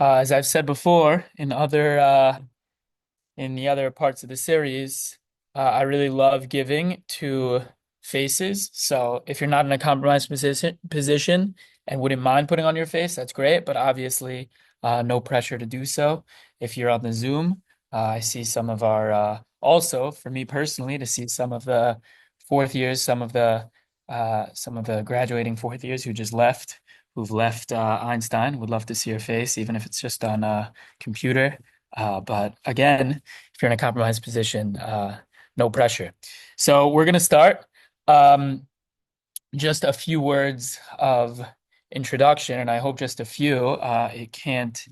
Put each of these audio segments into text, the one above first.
As I've said before in the other parts of the series, I really love giving to faces. So if you're not in a compromised position and wouldn't mind putting on your face, that's great. But obviously, no pressure to do so. If you're on the Zoom, I see some of our also for me personally to see some of the fourth years, some of the graduating fourth years who've left Einstein. Would love to see your face, even if it's just on a computer. But again, if you're in a compromised position, no pressure. So we're going to start. Um, just a few words of introduction, and I hope just a few. It can't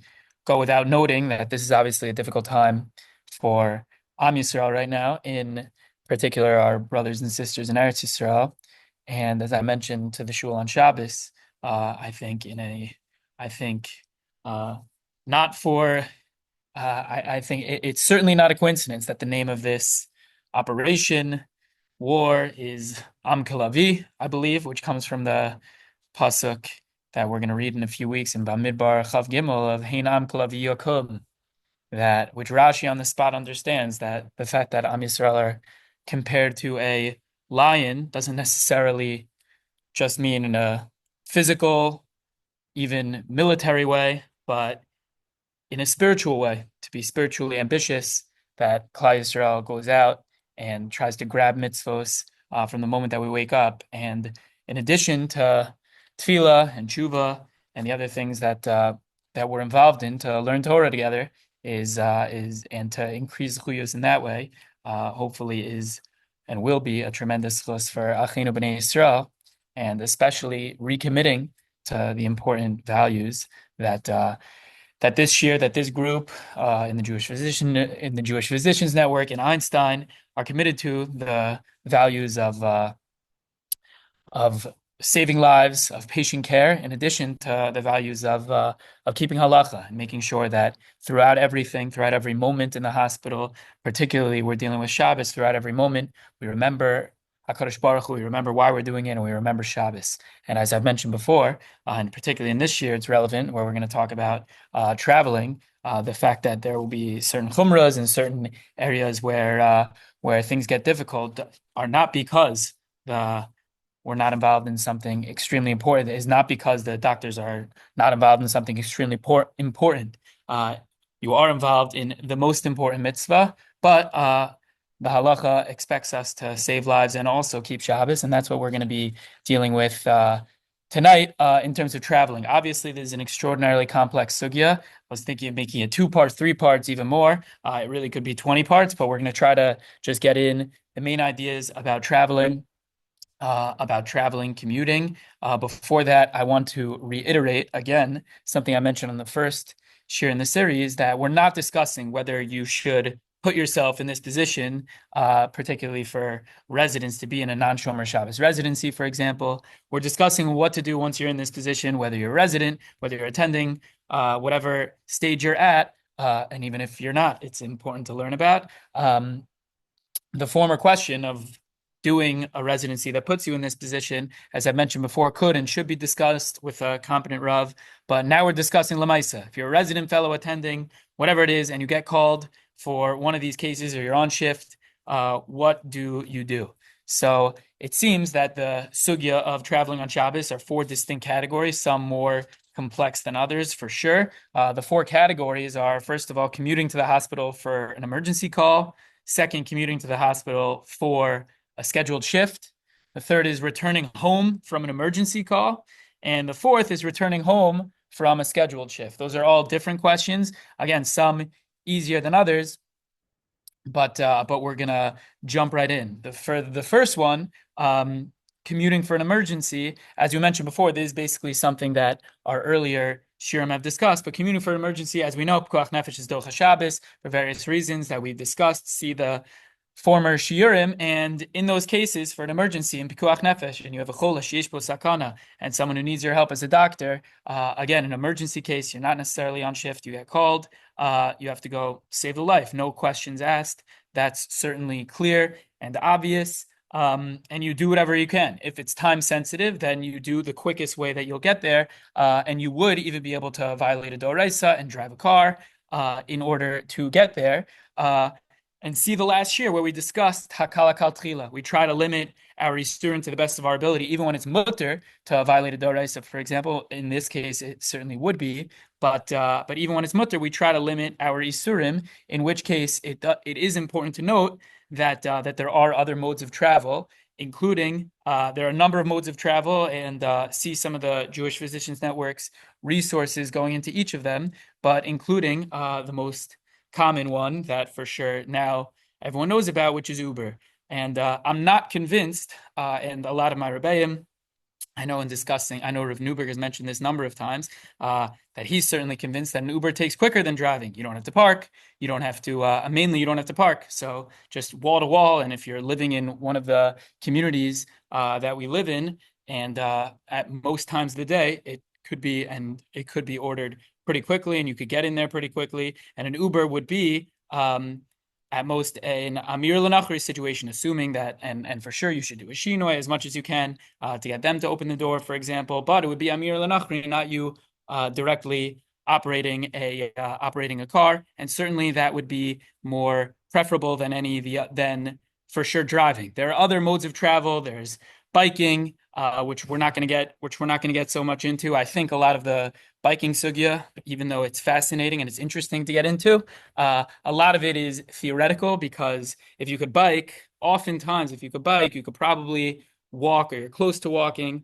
go without noting that this is obviously a difficult time for Am Yisrael right now, in particular our brothers and sisters in Eretz Yisrael. And as I mentioned to the shul on Shabbos, I think uh, not for I think it's certainly not a coincidence that the name of this operation, war, is Am Kalavi, I believe, which comes from the pasuk that we're going to read in a few weeks in Bamidbar Chav Gimel of Hein Am Kalavi Yakum, that which Rashi on the spot understands that the fact that Am Yisrael are compared to a lion doesn't necessarily just mean in a physical, even military way, but in a spiritual way, to be spiritually ambitious, that Klal Yisrael goes out and tries to grab mitzvos from the moment that we wake up. And in addition to tefillah and tshuva and the other things that we're involved in to learn Torah together is and to increase chuyos in that way, hopefully is and will be a tremendous chus for Achinu B'nai Yisrael, and especially recommitting to the important values that this year, that this group in the Jewish Physicians Network in Einstein are committed to the values of saving lives, of patient care, in addition to the values of keeping halacha and making sure that throughout everything, throughout every moment in the hospital, particularly we're dealing with Shabbos, throughout every moment, we remember HaKadosh Baruch Hu, we remember why we're doing it, and we remember Shabbos. And as I've mentioned before, and particularly in this year, it's relevant where we're going to talk about traveling, the fact that there will be certain chumras in certain areas where things get difficult are not because the we're not involved in something extremely important. It is not because the doctors are not involved in something extremely important. You are involved in the most important mitzvah, but the halacha expects us to save lives and also keep Shabbos, and that's what we're going to be dealing with tonight in terms of traveling. Obviously, this is an extraordinarily complex sugya. I was thinking of making it 2 parts, 3 parts, even more. It really could be 20 parts, but we're going to try to just get in the main ideas about traveling, commuting. Before that, I want to reiterate again something I mentioned on the first share in the series, that we're not discussing whether you should put yourself in this position, particularly for residents to be in a non-Shomer Shabbos residency, for example. We're discussing what to do once you're in this position, whether you're a resident, whether you're attending, whatever stage you're at, and even if you're not, it's important to learn about. The former question of doing a residency that puts you in this position, as I mentioned before, could and should be discussed with a competent Rav. But now we're discussing Lamaisa. If you're a resident fellow attending, whatever it is, and you get called for one of these cases or you're on shift, what do you do? So it seems that the sugya of traveling on Shabbos are 4 distinct categories, some more complex than others, for sure. The 4 categories are, first of all, commuting to the hospital for an emergency call. Second, commuting to the hospital for a scheduled shift. The third is returning home from an emergency call. And the fourth is returning home from a scheduled shift. Those are all different questions. Again, some easier than others, but we're gonna jump right in. For the first one, commuting for an emergency, as you mentioned before, this is basically something that our earlier shirim have discussed. But commuting for an emergency, as we know, Pekuach Nefesh is Docha Shabbos for various reasons that we've discussed. See the former shiurim, and in those cases for an emergency in Pekuach Nefesh, and you have a chola sheyesh bo sakana, and someone who needs your help as a doctor, again, an emergency case, you're not necessarily on shift, you get called, you have to go save the life, no questions asked. That's certainly clear and obvious. and you do whatever you can. If it's time sensitive, then you do the quickest way that you'll get there, and you would even be able to violate a doraisa and drive a car in order to get there. And see the last year where we discussed hakala kal tchila. We try to limit our isurim to the best of our ability, even when it's mutter to violate a doraisa. For example, in this case, it certainly would be, but even when it's mutter, we try to limit our isurim. In which case, it is important to note that that there are other modes of travel, including there are a number of modes of travel, and see some of the Jewish Physicians Network's resources going into each of them, but including the most common one that for sure now everyone knows about, which is Uber. And I'm not convinced, and a lot of my Rebbeim, I know in discussing, I know Rav Newberg has mentioned this number of times, that he's certainly convinced that an Uber takes quicker than driving. You don't have to park. You don't have to, mainly you don't have to park. So just wall to wall. And if you're living in one of the communities that we live in, and at most times of the day, it could be ordered pretty quickly, and you could get in there pretty quickly. And an Uber would be at most an Amir Lanachri situation, assuming that, and for sure you should do a Shinoi as much as you can to get them to open the door, for example. But it would be Amir Lanachri, not you directly operating a car, and certainly that would be more preferable than than for sure driving. There are other modes of travel. There's biking, which we're not going to get so much into. I think a lot of the biking sugya, even though it's fascinating and it's interesting to get into, a lot of it is theoretical, because if you could bike, oftentimes if you could bike, you could probably walk, or you're close to walking.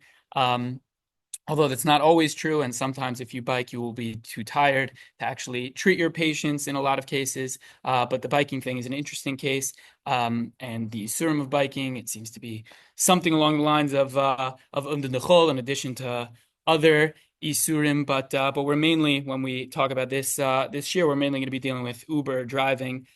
Although that's not always true, and sometimes if you bike, you will be too tired to actually treat your patients in a lot of cases. But the biking thing is an interesting case, and the isurim of biking, it seems to be something along the lines of Nechol, in addition to other isurim. But we're mainly, when we talk about this year, we're mainly going to be dealing with Uber driving.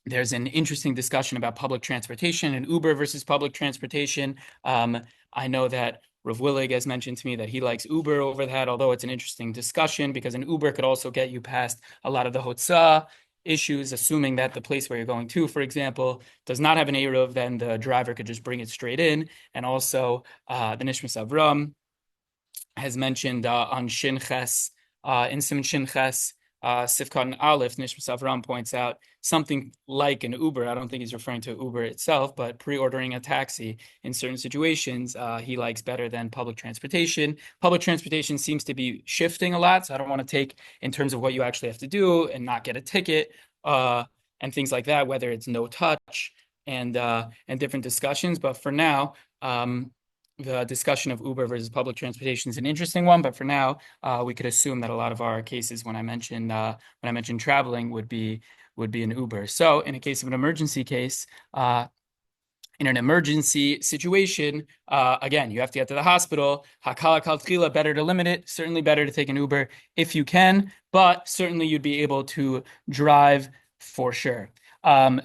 There's an interesting discussion about public transportation and Uber versus public transportation. I know that Rav Willig has mentioned to me that he likes Uber over that, although it's an interesting discussion, because an Uber could also get you past a lot of the Hotzah issues, assuming that the place where you're going to, for example, does not have an Eruv, then the driver could just bring it straight in. And also the Nishmas Avram has mentioned on Shin Ches, in Simon Shin Ches, Sifkat Aleph, Nishmas Avram points out something like an Uber. I don't think he's referring to Uber itself, but pre-ordering a taxi in certain situations, he likes better than public transportation. Public transportation seems to be shifting a lot, so I don't want to take in terms of what you actually have to do and not get a ticket and things like that, whether it's no touch and different discussions. But for now, the discussion of Uber versus public transportation is an interesting one, but for now, we could assume that a lot of our cases, when I mentioned traveling, would be an Uber. So, in a case of an emergency case, in an emergency situation, again, you have to get to the hospital. Hakala kal tchila, better to limit it. Certainly better to take an Uber if you can, but certainly you'd be able to drive for sure.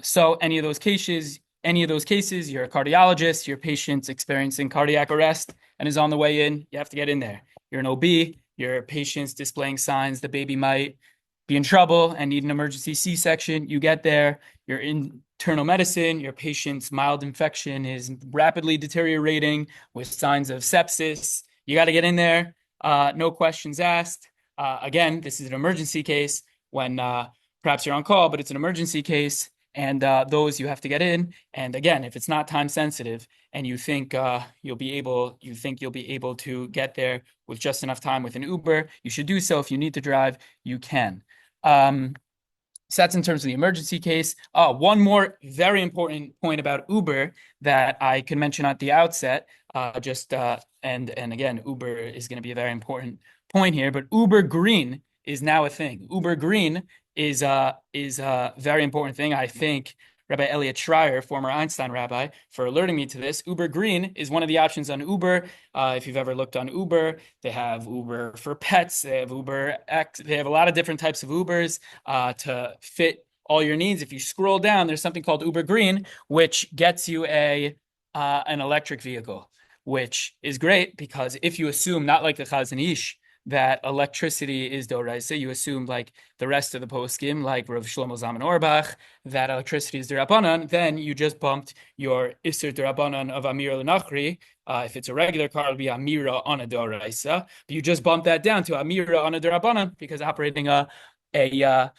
So, any of those cases, you're a cardiologist, your patient's experiencing cardiac arrest and is on the way in, you have to get in there. You're an OB, your patient's displaying signs the baby might be in trouble and need an emergency C-section. You get there, you're in internal medicine, your patient's mild infection is rapidly deteriorating with signs of sepsis. You got to get in there, no questions asked. Again, this is an emergency case when perhaps you're on call, but it's an emergency case. And those you have to get in. And again, if it's not time sensitive and you think you'll be able to get there with just enough time with an Uber, you should do so. If you need to drive, you can. So that's in terms of the emergency case. One more very important point about Uber that I can mention at the outset, and again, Uber is going to be a very important point here, but Uber Green is now a thing. Uber Green is a very important thing. I thank Rabbi Elliot Schreier, former Einstein rabbi, for alerting me to this. Uber Green is one of the options on Uber. If you've ever looked on Uber, they have Uber for pets. They have Uber X. They have a lot of different types of Ubers to fit all your needs. If you scroll down, there's something called Uber Green, which gets you an electric vehicle, which is great because if you assume, not like the Chazon Ish, that electricity is doraisa. You assumed like the rest of the poskim, like Rav Shlomo Zalman Auerbach, that electricity is derabanan. Then you just bumped your iser derabanan of Amira Lenachri. If it's a regular car, it'll be Amira on a doraisa. But you just bump that down to Amira on a derabanan because operating a an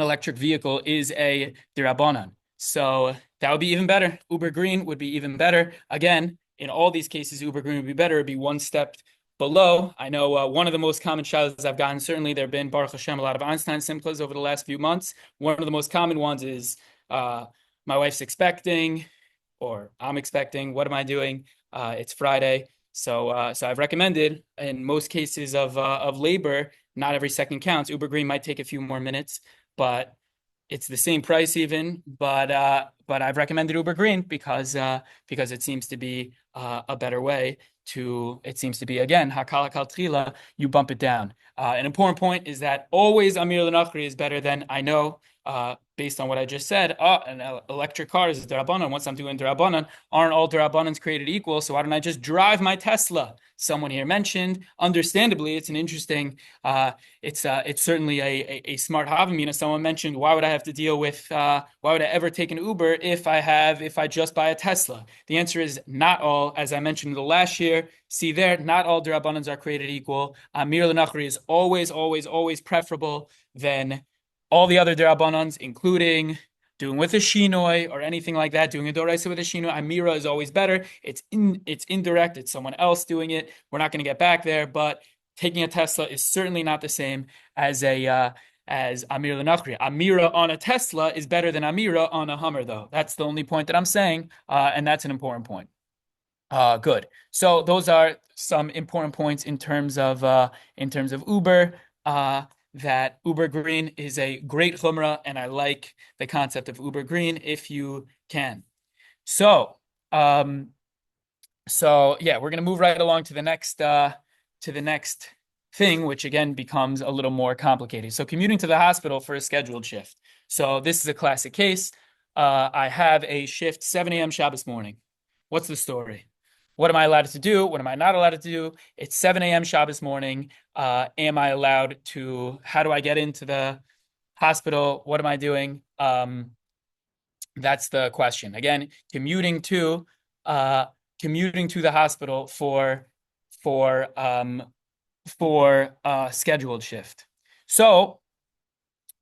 electric vehicle is a derabanan. So that would be even better. Uber green would be even better. Again, in all these cases, Uber green would be better. It'd be one step below. I know one of the most common shalos I've gotten, certainly there have been, Baruch Hashem, a lot of Einstein simchas over the last few months. One of the most common ones is my wife's expecting, or I'm expecting. What am I doing? It's Friday. So I've recommended in most cases of labor, not every second counts. Uber green might take a few more minutes, but it's the same price even. But I've recommended Uber green because it seems to be a better way to. It seems to be again hakala kal tchila. You bump it down. An important point is that always Amir Lenachri is better than I know. Based on what I just said, an electric car is derabanan. Once I'm doing derabanan, aren't all derabanans created equal? So why don't I just drive my Tesla? Someone here mentioned, understandably, it's an interesting, it's certainly a smart havamina. Someone mentioned, why would I have to deal with, why would I ever take an Uber if I just buy a Tesla? The answer is not all. As I mentioned the last year, see there, not all derabanans are created equal. Amir Lenachri is always, always, always preferable than all the other derabanans, including doing with a shinoi or anything like that, doing a doraisa with a shinoi. Amira is always better. It's indirect. It's someone else doing it. We're not going to get back there, but taking a Tesla is certainly not the same as Amira Lenachri. Amira on a Tesla is better than Amira on a Hummer, though. That's the only point that I'm saying, and that's an important point. Good. So those are some important points in terms of Uber. That Uber green is a great chumrah, and I like the concept of Uber green if you can. So yeah, we're gonna move right along to the next thing, which again becomes a little more complicated. So commuting to the hospital for a scheduled shift. So this is a classic case. I have a shift 7 a.m. Shabbos morning. What's the story? What am I allowed to do? What am I not allowed to do? It's 7 a.m. Shabbos morning. Am I allowed to? How do I get into the hospital? What am I doing? That's the question. Again, commuting to the hospital for scheduled shift. So,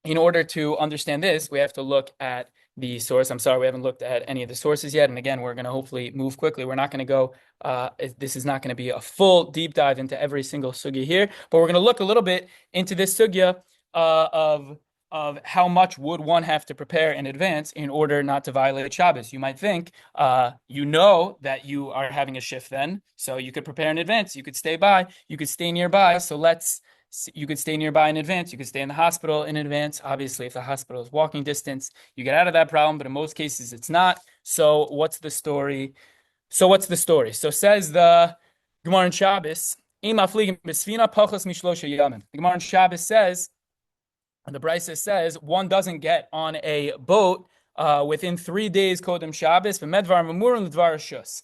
in order to understand this, we have to look at the source. I'm sorry, we haven't looked at any of the sources yet. And again, we're going to hopefully move quickly. We're not going to go, this is not going to be a full deep dive into every single sugya here, but we're going to look a little bit into this sugya of how much would one have to prepare in advance in order not to violate Shabbos. You might think, you know that you are having a shift then, so you could prepare in advance. You could stay by, you could stay nearby. You could stay nearby in advance. You could stay in the hospital in advance. Obviously, if the hospital is walking distance, you get out of that problem, but in most cases, it's not. So what's the story? So says the Gemara in Shabbos, the Gemara in Shabbos says, and the Brisa says, one doesn't get on a boat within 3 days kodem Shabbos, v'medvar mamur and l'dvar shus.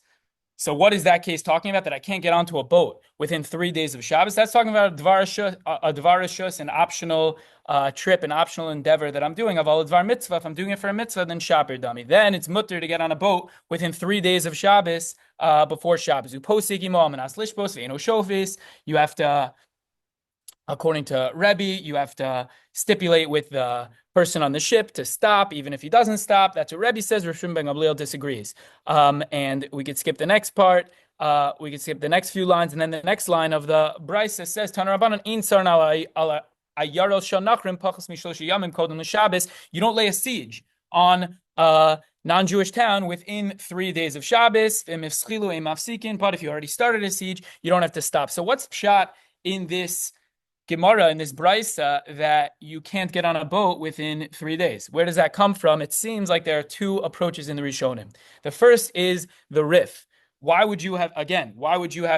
So what is that case talking about? That I can't get onto a boat within 3 days of Shabbos? That's talking about a dvar shus, an optional trip, an optional endeavor that I'm doing. Aval dvar mitzvah. If I'm doing it for a mitzvah, then shaper dummy. Then it's mutter to get on a boat within 3 days of Shabbos before Shabbos. You have to, according to Rabbi, you have to stipulate with the person on the ship to stop, even if he doesn't stop. That's what Rabbi says. Rosh Ben Gamliel disagrees. And we could skip the next part. We could skip the next few lines, and then the next line of the Brisa says, "Taner Rabbanan in sarn ala ayarol shel nachrim pachas mishlosh yamim kodem l'Shabbos." You don't lay a siege on a non-Jewish town within 3 days of Shabbos. But if you already started a siege, you don't have to stop. So what's pshat in this Gemara, in this Brisa, that you can't get on a boat within 3 days? Where does that come from? It seems like there are two approaches in the Rishonim. The first is the Rif, why would you have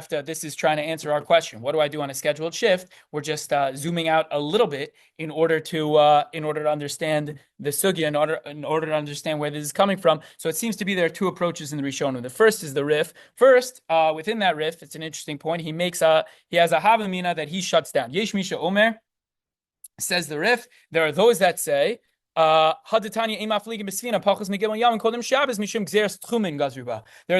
to, this is trying to answer our question. What do I do on a scheduled shift? We're just zooming out a little bit in order to understand the sugya, in order to understand where this is coming from. So it seems to be there are two approaches in the Rishonim. The first is the Rif. First, within that Rif, it's an interesting point. He has a Havamina that he shuts down. Yesh Misha Omer, says the Rif, there are those that say, there are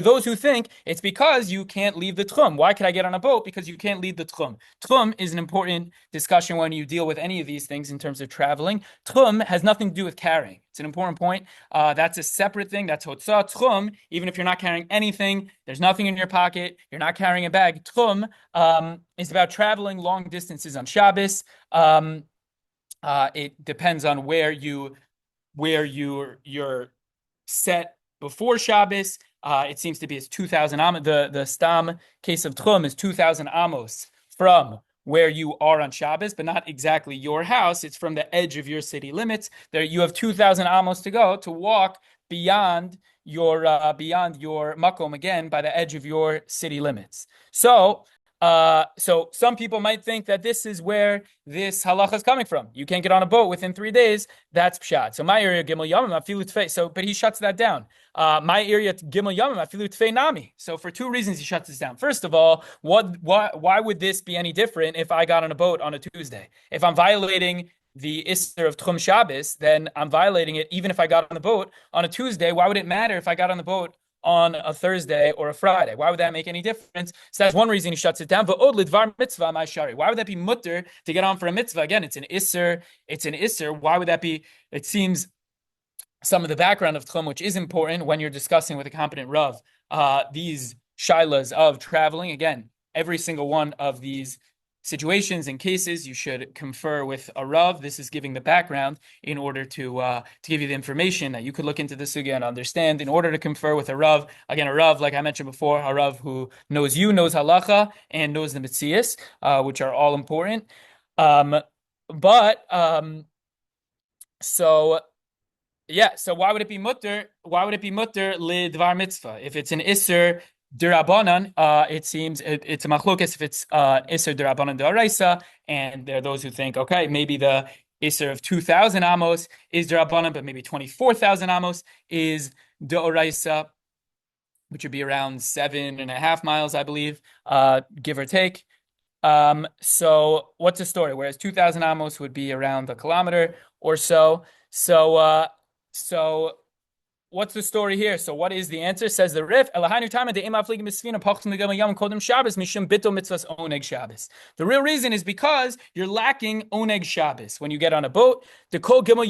those who think it's because you can't leave the tchum. Why can I get on a boat? Because you can't leave the tchum. Tchum is an important discussion when you deal with any of these things in terms of traveling. Tchum has nothing to do with carrying. It's an important point. That's a separate thing. That's hotzah. Tchum, even if you're not carrying anything, there's nothing in your pocket, you're not carrying a bag. Tchum is about traveling long distances on Shabbos. It depends on where you're set before Shabbos. It seems to be it's 2,000 amos. The stam case of tchum is 2,000 amos from where you are on Shabbos, but not exactly your house. It's from the edge of your city limits. There you have 2,000 amos to go to walk beyond your makom, again by the edge of your city limits. So some people might think that this is where this halacha is coming from. You can't get on a boat within 3 days. That's pshat. So my area gimel yamim afilu tfei. So, but he shuts that down. My area gimel yamim afilu tfei nami. So for two reasons he shuts this down. First of all, why would this be any different if I got on a boat on a Tuesday? If I'm violating the Isser of Tchum Shabbos, then I'm violating it even if I got on the boat on a Tuesday. Why would it matter if I got on the boat on a Thursday or a Friday? Why would that make any difference? So that's one reason he shuts it down. V'od lidvar mitzvah my shari. Why would that be mutter to get on for a mitzvah? Again, it's an isser. Why would that be? It seems some of the background of tchum, which is important when you're discussing with a competent rav, these shilas of traveling. Again, every single one of these situations and cases, you should confer with a rav. This is giving the background in order to give you the information that you could look into the sugya and understand. In order to confer with a rav, again, a rav, like I mentioned before, a rav who knows halacha, and knows the mitzias, which are all important. So why would it be mutter? Why would it be mutter lidvar mitzvah if it's an isser Dirabanan? It seems it's a machlokes if it's Isser Dirabanan Daraisa, and there are those who think, okay, maybe the Isser of 2,000 amos is Dirabanan, but maybe 24,000 amos is Doraisa, which would be around 7.5 miles, I believe, give or take. So what's the story? Whereas 2,000 amos would be around a kilometer or so. So what's the story here? So what is the answer? Says the Rif. The real reason is because you're lacking oneg Shabbos when you get on a boat. Because you're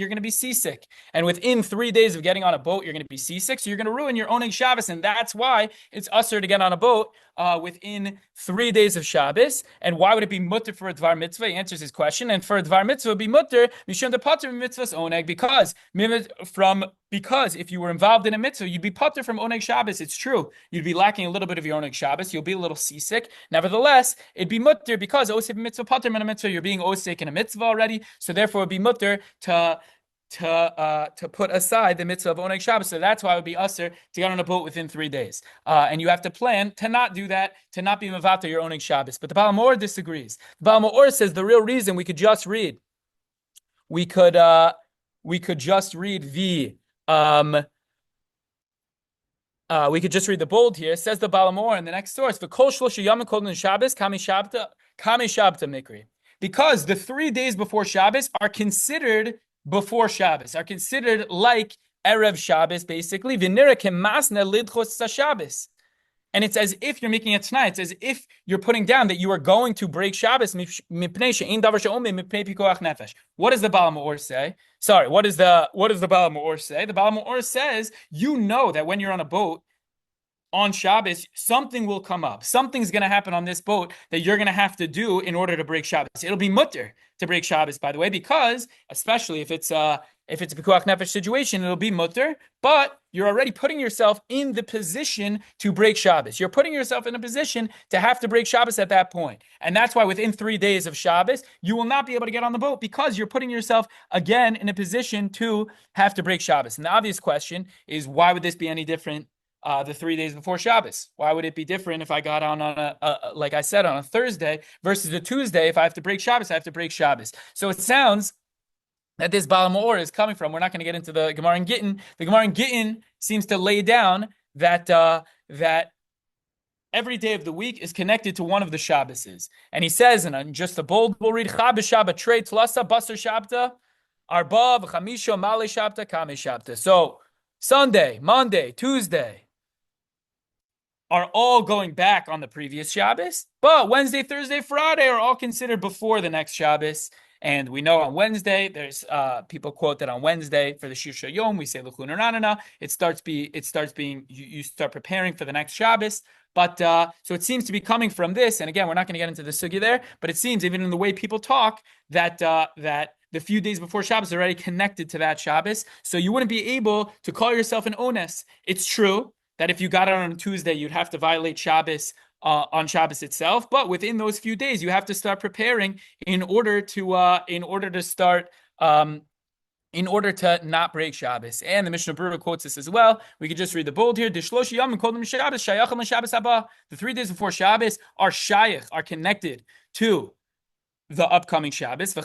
gonna be seasick, and within 3 days of getting on a boat, you're gonna be seasick. So you're gonna ruin your oneg Shabbos, and that's why it's usher to get on a boat within 3 days of Shabbos. And why would it be mutter for a dvar mitzvah? He answers his question. And for a dvar mitzvah, it would be mutter mishum de pater mitzvahs oneg, because if you were involved in a mitzvah, you'd be pater from oneg Shabbos. It's true. You'd be lacking a little bit of your oneg Shabbos. You'll be a little seasick. Nevertheless, it'd be mutter because osik mitzvah pater min a mitzvah. You're being osik in a mitzvah already. So therefore, it'd be mutter to put aside the mitzvah of oneg Shabbos. So that's why it would be usher to get on a boat within 3 days. And you have to plan to not do that, to not be mavater your oneg Shabbos. But the Baal Mor disagrees. The Baal Mor says the real reason we could just read the bold here. Says the Baal Mor in the next source. V'kol shlosha yamim kodem Shabbos kami shabta mikri. Because the 3 days before Shabbos are considered before Shabbos, are considered like Erev Shabbos, basically. V'nira kemasna lidchos Shabbos. And it's as if you're making it tonight. It's as if you're putting down that you are going to break Shabbos. What does the Baal Me'or say? Sorry, what does the Baal Me'or say? The Baal Me'or says, you know that when you're on a boat, on Shabbos, something will come up. Something's going to happen on this boat that you're going to have to do in order to break Shabbos. It'll be mutter to break Shabbos, by the way, because especially if it's a pikuach nefesh situation, it'll be mutter. But you're already putting yourself in the position to break Shabbos. You're putting yourself in a position to have to break Shabbos at that point, and that's why within 3 days of Shabbos, you will not be able to get on the boat because you're putting yourself again in a position to have to break Shabbos. And the obvious question is, why would this be any different? The 3 days before Shabbos. Why would it be different if I got on like I said, on a Thursday versus a Tuesday? If I have to break Shabbos, I have to break Shabbos. So it sounds that this Baal Meor is coming from. We're not going to get into the Gemara in Gittin. The Gemara in Gittin seems to lay down that that every day of the week is connected to one of the Shabboses. And he says, and just a bold, we'll read Chab Shabbat Trei Tlasa Basar Shabta Arba V'Chamisha Male Shabta Kame Shabta. So Sunday, Monday, Tuesday are all going back on the previous Shabbos, but Wednesday, Thursday, Friday are all considered before the next Shabbos. And we know on Wednesday, there's people quote that on Wednesday for the Shir Yom, we say L'chun Ranana. It starts being you start preparing for the next Shabbos. But so it seems to be coming from this. And again, we're not going to get into the sugya there, but it seems even in the way people talk that that the few days before Shabbos are already connected to that Shabbos. So you wouldn't be able to call yourself an ones. It's true that if you got it on a Tuesday, you'd have to violate Shabbos on Shabbos itself. But within those few days, you have to start preparing in order to not break Shabbos. And the Mishnah Berurah quotes this as well. We could just read the bold here. The 3 days before Shabbos are shayach, are connected to the upcoming Shabbos.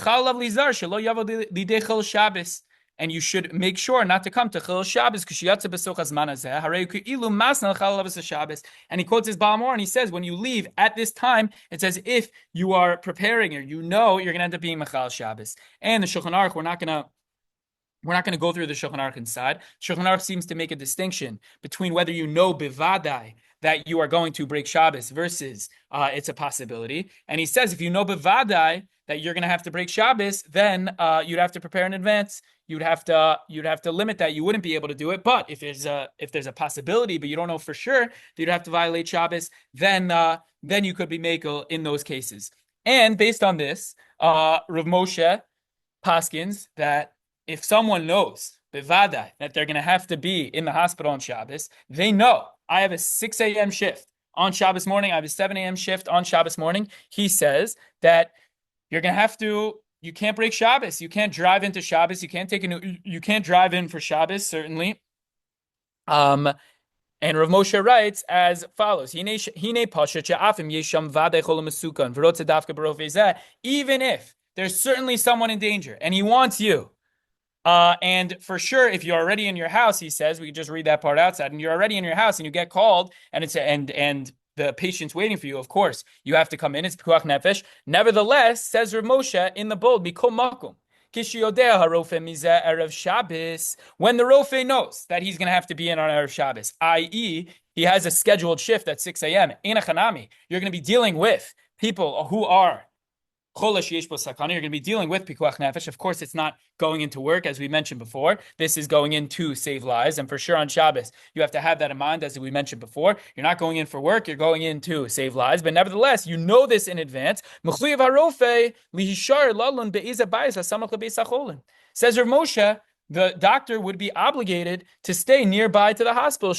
And you should make sure not to come to Chil Shabbos. And he quotes his Baal Meor and he says, when you leave at this time, it's as if you are preparing or you know you're going to end up being Mechal Shabbos. And the Shulchan Aruch, we're not going to go through the Shulchan Aruch inside. Shulchan Aruch seems to make a distinction between whether you know bivadai that you are going to break Shabbos versus it's a possibility. And he says if you know bivadai that you're going to have to break Shabbos, then you'd have to prepare in advance. You'd have to limit that. You wouldn't be able to do it. But if there's a possibility, but you don't know for sure that you'd have to violate Shabbos, then you could be mekel in those cases. And based on this, Rav Moshe paskins that if someone knows bevada that they're going to have to be in the hospital on Shabbos, they know I have a 6 a.m. shift on Shabbos morning. I have a 7 a.m. shift on Shabbos morning. He says that you're going to have to. You can't break Shabbos. You can't drive into Shabbos. You can't drive in for Shabbos, certainly. And Rav Moshe writes as follows: even if there's certainly someone in danger and he wants you, and for sure, if you're already in your house, he says, we can just read that part outside, and you're already in your house and you get called and it's and the patient's waiting for you, of course, you have to come in. It's pikuach nefesh. Nevertheless, says Rav Moshe in the bold, mikol makom. When the Rofe knows that he's going to have to be in on Erev Shabbos, i.e., he has a scheduled shift at 6 a.m., you're going to be dealing with people who are you're going to be dealing with pikuach nefesh. Of course, it's not going into work, as we mentioned before. This is going in to save lives. And for sure on Shabbos, you have to have that in mind, as we mentioned before. You're not going in for work, you're going in to save lives. But nevertheless, you know this in advance. Says Rav Moshe, the doctor would be obligated to stay nearby to the hospital.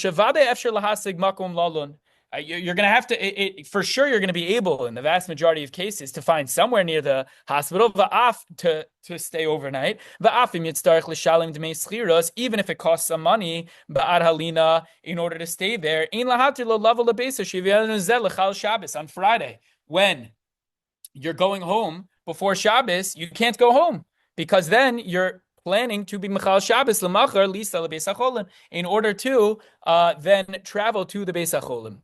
You're going to have to, for sure, you're going to be able, in the vast majority of cases, to find somewhere near the hospital, to stay overnight. Even if it costs some money, in order to stay there. On Friday, when you're going home before Shabbos, you can't go home, because then you're planning to be Mechal Shabbos l'machar lisa l'beis hacholim in order to then travel to the Beis HaCholim.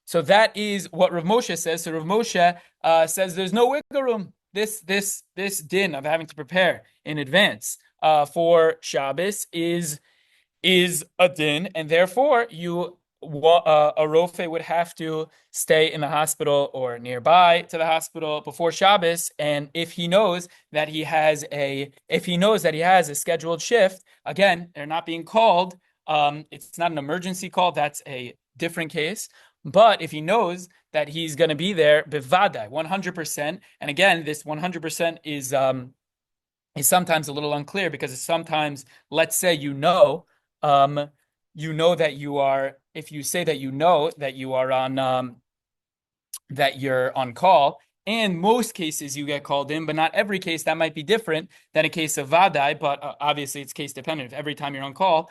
So that is what Rav Moshe says. So Rav Moshe says there's no wiggle room. This din of having to prepare in advance for Shabbos is a din, and therefore a rofe would have to stay in the hospital or nearby to the hospital before Shabbos. And if he knows that he has a scheduled shift, again, they're not being called It's not an emergency call. That's a different case. But if he knows that he's going to be there, bevadai, 100%. And again, this 100% is sometimes a little unclear because sometimes, let's say you know that you are. If you say that you know that you are on that you're on call. In most cases, you get called in, but not every case. That might be different than a case of vadai, but obviously it's case dependent. If every time you're on call,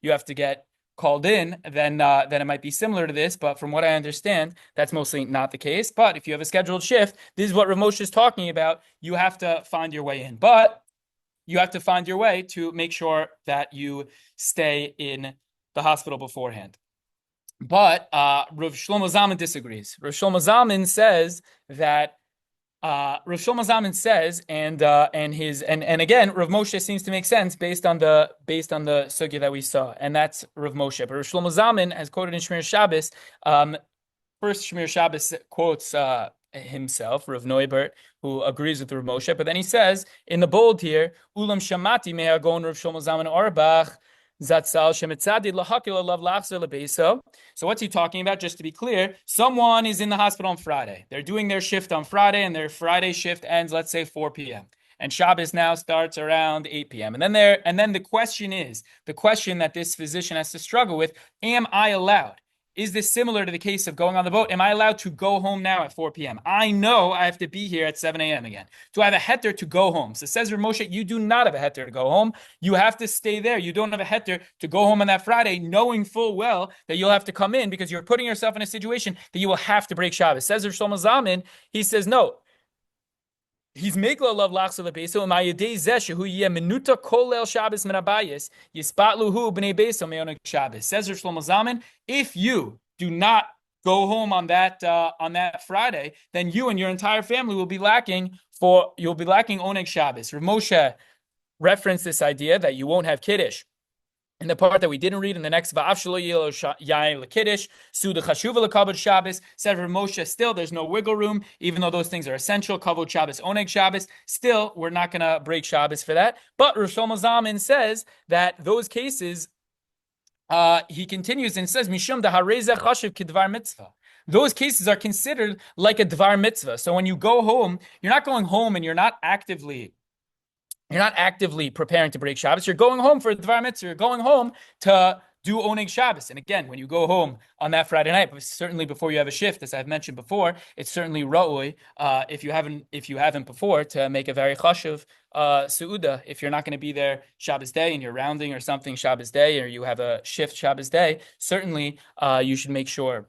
you have to get called in, then it might be similar to this. But from what I understand, that's mostly not the case. But if you have a scheduled shift, this is what Rav Moshe is talking about. You have to find your way in, but you have to find your way to make sure that you stay in the hospital beforehand. But Rav Shlomo Zalman disagrees. Rav Shlomo Zalman says that Rav Shlomo Zalman says, and again, Rav Moshe seems to make sense based on the sugya that we saw, and that's Rav Moshe. But Rav Shlomo Zalman, as quoted in Shmir Shabbos, first Shmir Shabbos quotes himself, Rav Neubert, who agrees with Rav Moshe, but then he says in the bold here, Ulam Shamati Me'agon Rav Shlomo Zalman Auerbach. So what's he talking about? Just to be clear, someone is in the hospital on Friday. They're doing their shift on Friday, and their Friday shift ends, let's say, 4 p.m. And Shabbos now starts around 8 p.m. And then the question that this physician has to struggle with: am I allowed? Is this similar to the case of going on the boat? Am I allowed to go home now at 4 p.m.? I know I have to be here at 7 a.m. again. Do I have a heter to go home? So says Rav Moshe, you do not have a heter to go home. You have to stay there. You don't have a heter to go home on that Friday, knowing full well that you'll have to come in because you're putting yourself in a situation that you will have to break Shabbos. Says Rav Shlomo Zalman, he says, no. He's mekla love lachsa lebeso umayadei zeh shehu yeh menuta kolel Shabbos min habayis yispatluhu bnei beso me'oneg Shabbos. Says Rav Shlomo Zalman, if you do not go home on that Friday, then you and your entire family will be lacking oneg Shabbos. Rav Moshe referenced this idea that you won't have kiddush. In the part that we didn't read in the next Va'af shelo yayin lekiddush, suda chashuva lekavod Shabbos, said Rav Moshe, still there's no wiggle room, even though those things are essential, kavod Shabbos, oneg Shabbos, still we're not going to break Shabbos for that. But Rav Shlomo Zalman says that those cases, he continues and says, Mishum dahareza chashiv kidvar mitzvah. Those cases are considered like a dvar mitzvah. So when you go home, you're not going home and you're not actively preparing to break Shabbos. You're going home for Dvar Mitzvah. You're going home to do Oneg Shabbos. And again, when you go home on that Friday night, but certainly before you have a shift, as I've mentioned before, it's certainly ra'oi, if you haven't before, to make a very chashuv su'uda. If you're not going to be there Shabbos day and you're rounding or something Shabbos day, or you have a shift Shabbos day, certainly you should make sure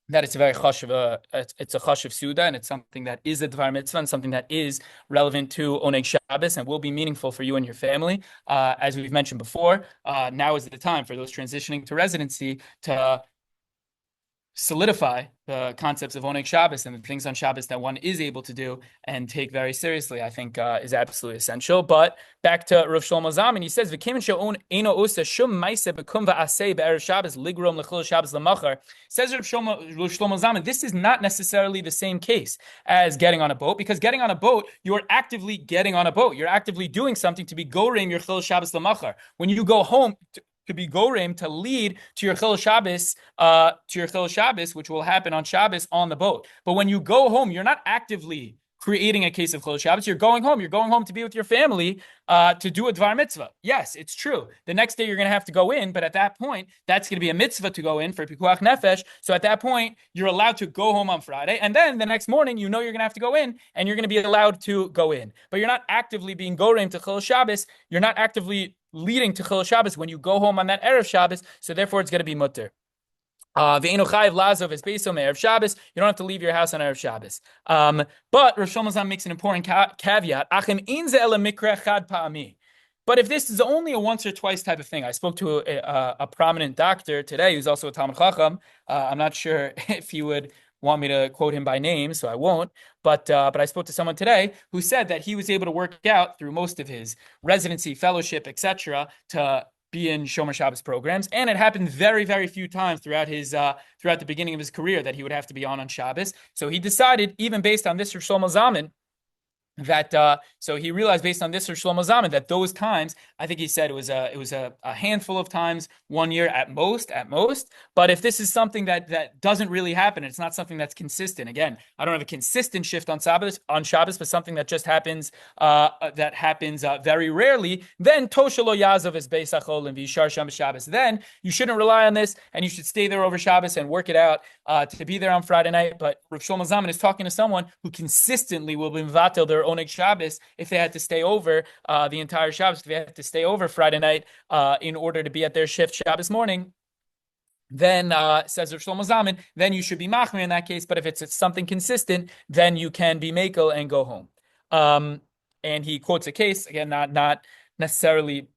that it's a very chashuv, it's a chashuv suda, and it's something that is a dvar mitzvah and something that is relevant to Oneg Shabbos and will be meaningful for you and your family. As we've mentioned before, now is the time for those transitioning to residency to solidify the concepts of Oneg Shabbos and the things on Shabbos that one is able to do and take very seriously, I think is absolutely essential. But back to Rav Shlomo Zalman, he says, says Rav Shlomo Zalman, this is not necessarily the same case as getting on a boat, because getting on a boat, you're actively getting on a boat. You're actively doing something to be gorim your chil Shabbos l'machar. When you go home, to be gorim, to lead to your chil Shabbos, which will happen on Shabbos on the boat. But when you go home, you're not actively creating a case of chil Shabbos. You're going home. You're going home to be with your family to do a dvar mitzvah. Yes, it's true. The next day you're going to have to go in, but at that point, that's going to be a mitzvah to go in for pikuach nefesh. So at that point, you're allowed to go home on Friday, and then the next morning, you know you're going to have to go in, and you're going to be allowed to go in. But you're not actively being gorim to chil Shabbos. You're not actively leading to chil Shabbos when you go home on that erev Shabbos. So therefore, it's going to be mutter. Ve'enu chayiv lazov es beisom erev Shabbos. You don't have to leave your house on erev Shabbos. But Rosh Hashanah makes an important caveat. Achim inze ele mikra chad pa'ami. But if this is only a once or twice type of thing, I spoke to a prominent doctor today who's also a Talmud Chacham. I'm not sure if he would want me to quote him by name, so I won't. But I spoke to someone today who said that he was able to work out through most of his residency, fellowship, etc., to be in Shomer Shabbos programs, and it happened very, very few times throughout the beginning of his career that he would have to be on Shabbos. So he decided, even based on this Rosh Shlomo Zalman, that so he realized based on this or Shlomo Zalman that those times, I think he said it was a handful of times 1 year at most. But if this is something that doesn't really happen, it's not something that's consistent. Again, I don't have a consistent shift on Shabbos, but something that just happens very rarely. Then Toshelo Yazov is Beis Achol and Vishar Sham Shabbos. Then you shouldn't rely on this, and you should stay there over Shabbos and work it out to be there on Friday night. But Rav Shlomo Zalman is talking to someone who consistently will be mevatel their Oneg Shabbos if they had to stay over the entire Shabbos, if they had to stay over Friday night in order to be at their shift Shabbos morning. Then says Rav Shlomo Zalman, then you should be machmir in that case. But if it's something consistent, then you can be makel and go home. And he quotes a case again, not necessarily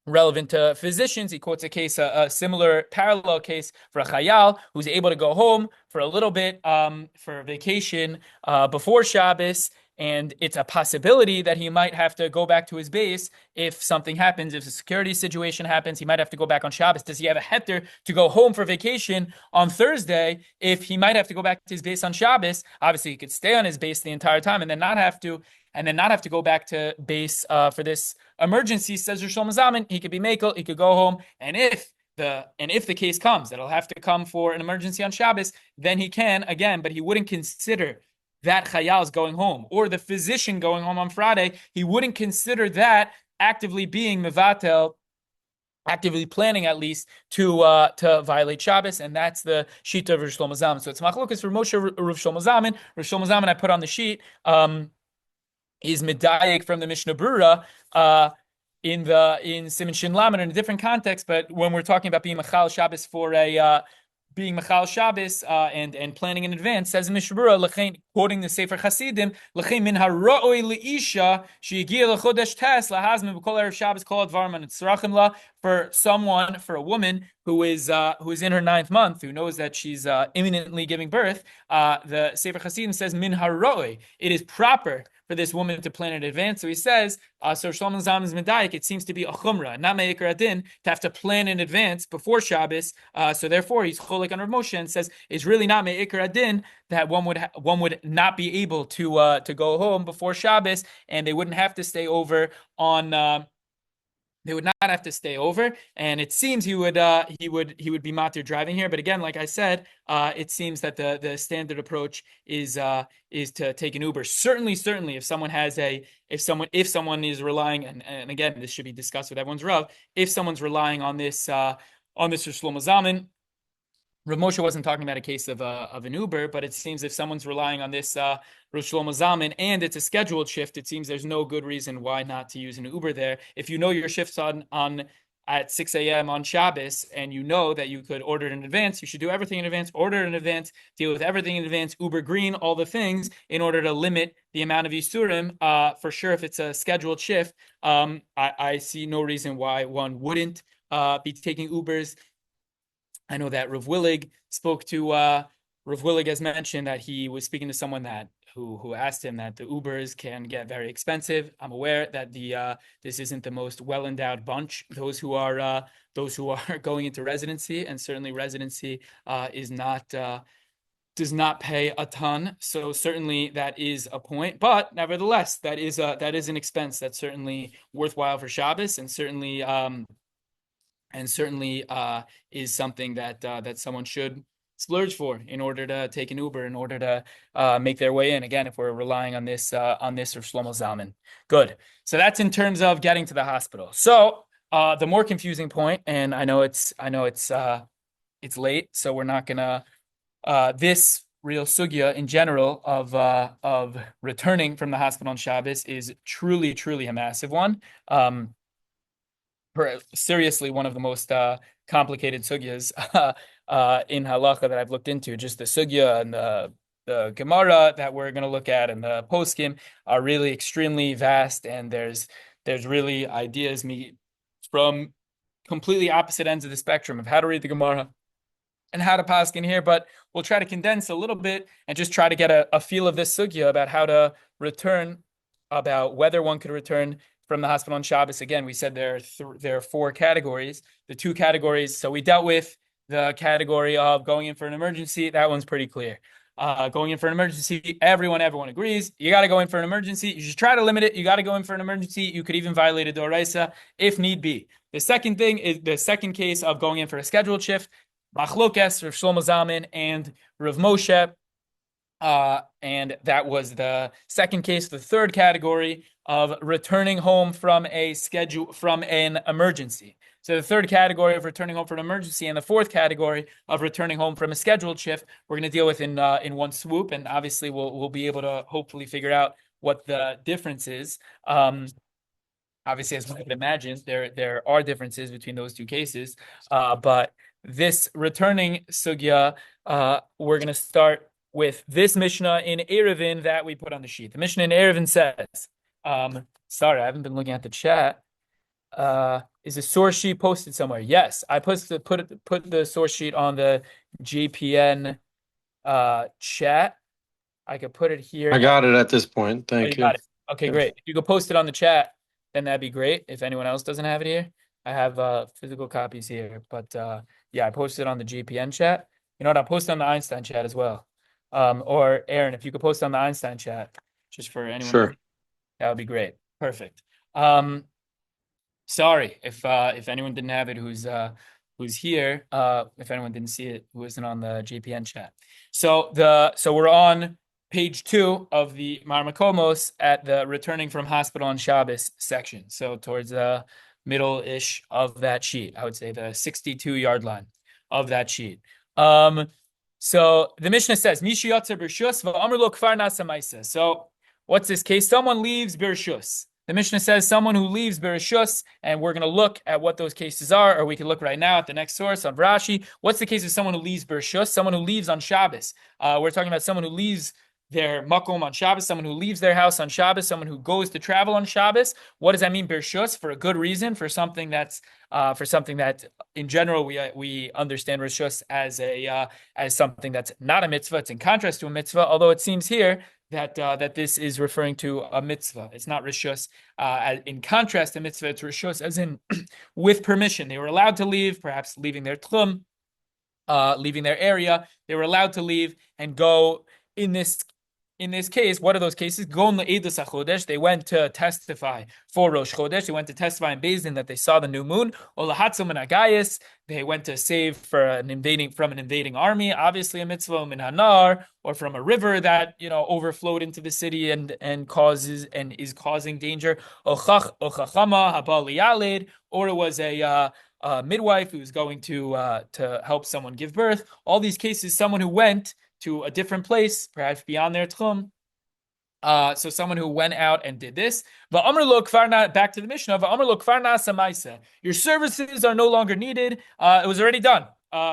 relevant to physicians. He quotes a case, a similar parallel case for a chayal who's able to go home for a little bit for vacation before Shabbos, and it's a possibility that he might have to go back to his base if something happens, if a security situation happens. He might have to go back on Shabbos. Does he have a heter to go home for vacation on Thursday if he might have to go back to his base on Shabbos? Obviously, he could stay on his base the entire time and then not have to go back to base for this emergency. Says Rav Shlomo Zalman, he could be makel, he could go home, and if the case comes that he'll have to come for an emergency on Shabbos, then he can again, but he wouldn't consider that chayal is going home or the physician going home on Friday. He wouldn't consider that actively being mevatel, actively planning at least to violate Shabbos, and that's the sheet of Rav Shlomo Zalman. So it's machlokas for Moshe Rav Shlomo Zalman. Rav Shlomo Zalman I put on the sheet is medayek from the Mishnah Brura in Siman Shin Lamed in a different context, but when we're talking about being machal Shabbos for a being machal Shabbos and planning in advance, says in Mishnah Brura, quoting the Sefer Chasidim, "L'chein min hara'oi leisha she'egia lechodesh tes lahazmin b'kol erev Shabbos kol advarim anitzrachim la." For a woman who is in her 9th month, who knows that she's imminently giving birth, the Sefer Chasidim says min hara'oi. It is proper for this woman to plan in advance. So he says, so Shlomo Zalman's medayik, it seems to be a chumrah, not me'ikar adin, to have to plan in advance before Shabbos. So therefore, he's cholik on Rav Moshe and says it's really not me'ikar adin that one would not be able to go home before Shabbos, and they wouldn't have to stay over on. They would not have to stay over, and it seems he would be matir driving here. But again, like I said, it seems that the standard approach is to take an Uber. Certainly, if someone is relying, and again, this should be discussed with everyone's Rav. If someone's relying on this Rav Shlomo Zalman, Rav Moshe wasn't talking about a case of an Uber, but it seems if someone's relying on this Rav Shlomo Zalman and it's a scheduled shift, it seems there's no good reason why not to use an Uber there. If you know your shift's on at 6 a.m. on Shabbos and you know that you could order it in advance, you should do everything in advance, order it in advance, deal with everything in advance, Uber Green, all the things in order to limit the amount of Yisurim. For sure, if it's a scheduled shift, I see no reason why one wouldn't be taking Ubers. I know that Rav Willig Rav Willig has mentioned that he was speaking to someone who asked him that the Ubers can get very expensive. I'm aware that this isn't the most well-endowed bunch, those who are going into residency, and certainly residency does not pay a ton. So certainly that is a point, but nevertheless, that is an expense that's certainly worthwhile for Shabbos, and certainly is something that someone should splurge for in order to take an Uber, in order to make their way in. Again, if we're relying on this Rav Shlomo Zalman. Good. So that's in terms of getting to the hospital. So the more confusing point, and I know it's late, so we're not gonna this real sugya in general of returning from the hospital on Shabbos is truly a massive one. Seriously, one of the most complicated sugyas in halacha that I've looked into. Just the sugya and the Gemara that we're going to look at and the poskim are really extremely vast, and there's really ideas from completely opposite ends of the spectrum of how to read the Gemara and how to paskin here. But we'll try to condense a little bit and just try to get a feel of this sugya about how to return, about whether one could return from the hospital on Shabbos. Again, we said there are 4 categories. The 2 categories, so we dealt with the category of going in for an emergency. That one's pretty clear. going in for an emergency. Everyone agrees. You got to go in for an emergency. You should try to limit it. You got to go in for an emergency. You could even violate a doraisa if need be. The second thing is the second case of going in for a scheduled shift. Machlokes, Rav Shlomo Zalman, and Rav Moshe. And that was the second case. The third category of returning home from an emergency. So the third category of returning home from an emergency and the fourth category of returning home from a scheduled shift, we're going to deal with in one swoop. And obviously we'll be able to hopefully figure out what the difference is. Obviously, as one can imagine, there are differences between those two cases. But this returning sugya, we're going to start with this Mishnah in Eruvin that we put on the sheet. The Mishnah in Eruvin says, sorry, I haven't been looking at the chat. Is the source sheet posted somewhere? Yes, I put the source sheet on the GPN chat. I could put it here. I got it at this point. Thank you. Got it. Okay, great. If you could post it on the chat, then that'd be great. If anyone else doesn't have it here, I have physical copies here. But yeah, I posted it on the GPN chat. You know what? I'll post it on the Einstein chat as well. Or Aaron, if you could post on the Einstein chat, just for anyone, Sure. that would be great. Perfect. Sorry if anyone didn't have it who's here, if anyone didn't see it who isn't on the GPN chat. So we're on page 2 of the Marmakomos at the returning from hospital on Shabbos section. So towards the middle-ish of that sheet, I would say the 62-yard line of that sheet. So the Mishnah says, Mishi yotzer b'rshus v'amar lo kfar nasa ma'isa. So what's this case? Someone leaves b'rshus. The Mishnah says someone who leaves b'rshus, and we're going to look at what those cases are, or we can look right now at the next source on Rashi. What's the case of someone who leaves b'rshus? Someone who leaves on Shabbos. We're talking about someone who leaves their makom on Shabbos, someone who leaves their house on Shabbos, someone who goes to travel on Shabbos. What does that mean, b'rshus? For a good reason, for something that in general we understand rishus as something that's not a mitzvah. It's in contrast to a mitzvah, although it seems here that this is referring to a mitzvah. It's not rishus. In contrast to mitzvah, it's rishus as in with permission. They were allowed to leave, perhaps leaving their tchum, leaving their area. They were allowed to leave and go in this case. What are those cases? They went to testify for Rosh Chodesh. They went to testify in Beis Din that they saw the new moon. They went to save from an invading army, obviously a mitzvah min hanar, or from a river that overflowed into the city and is causing danger. Or it was a midwife who was going to help someone give birth. All these cases, someone who went to a different place, perhaps beyond their tchum. So someone who went out and did this. Back to the Mishnah. Your services are no longer needed. It was already done.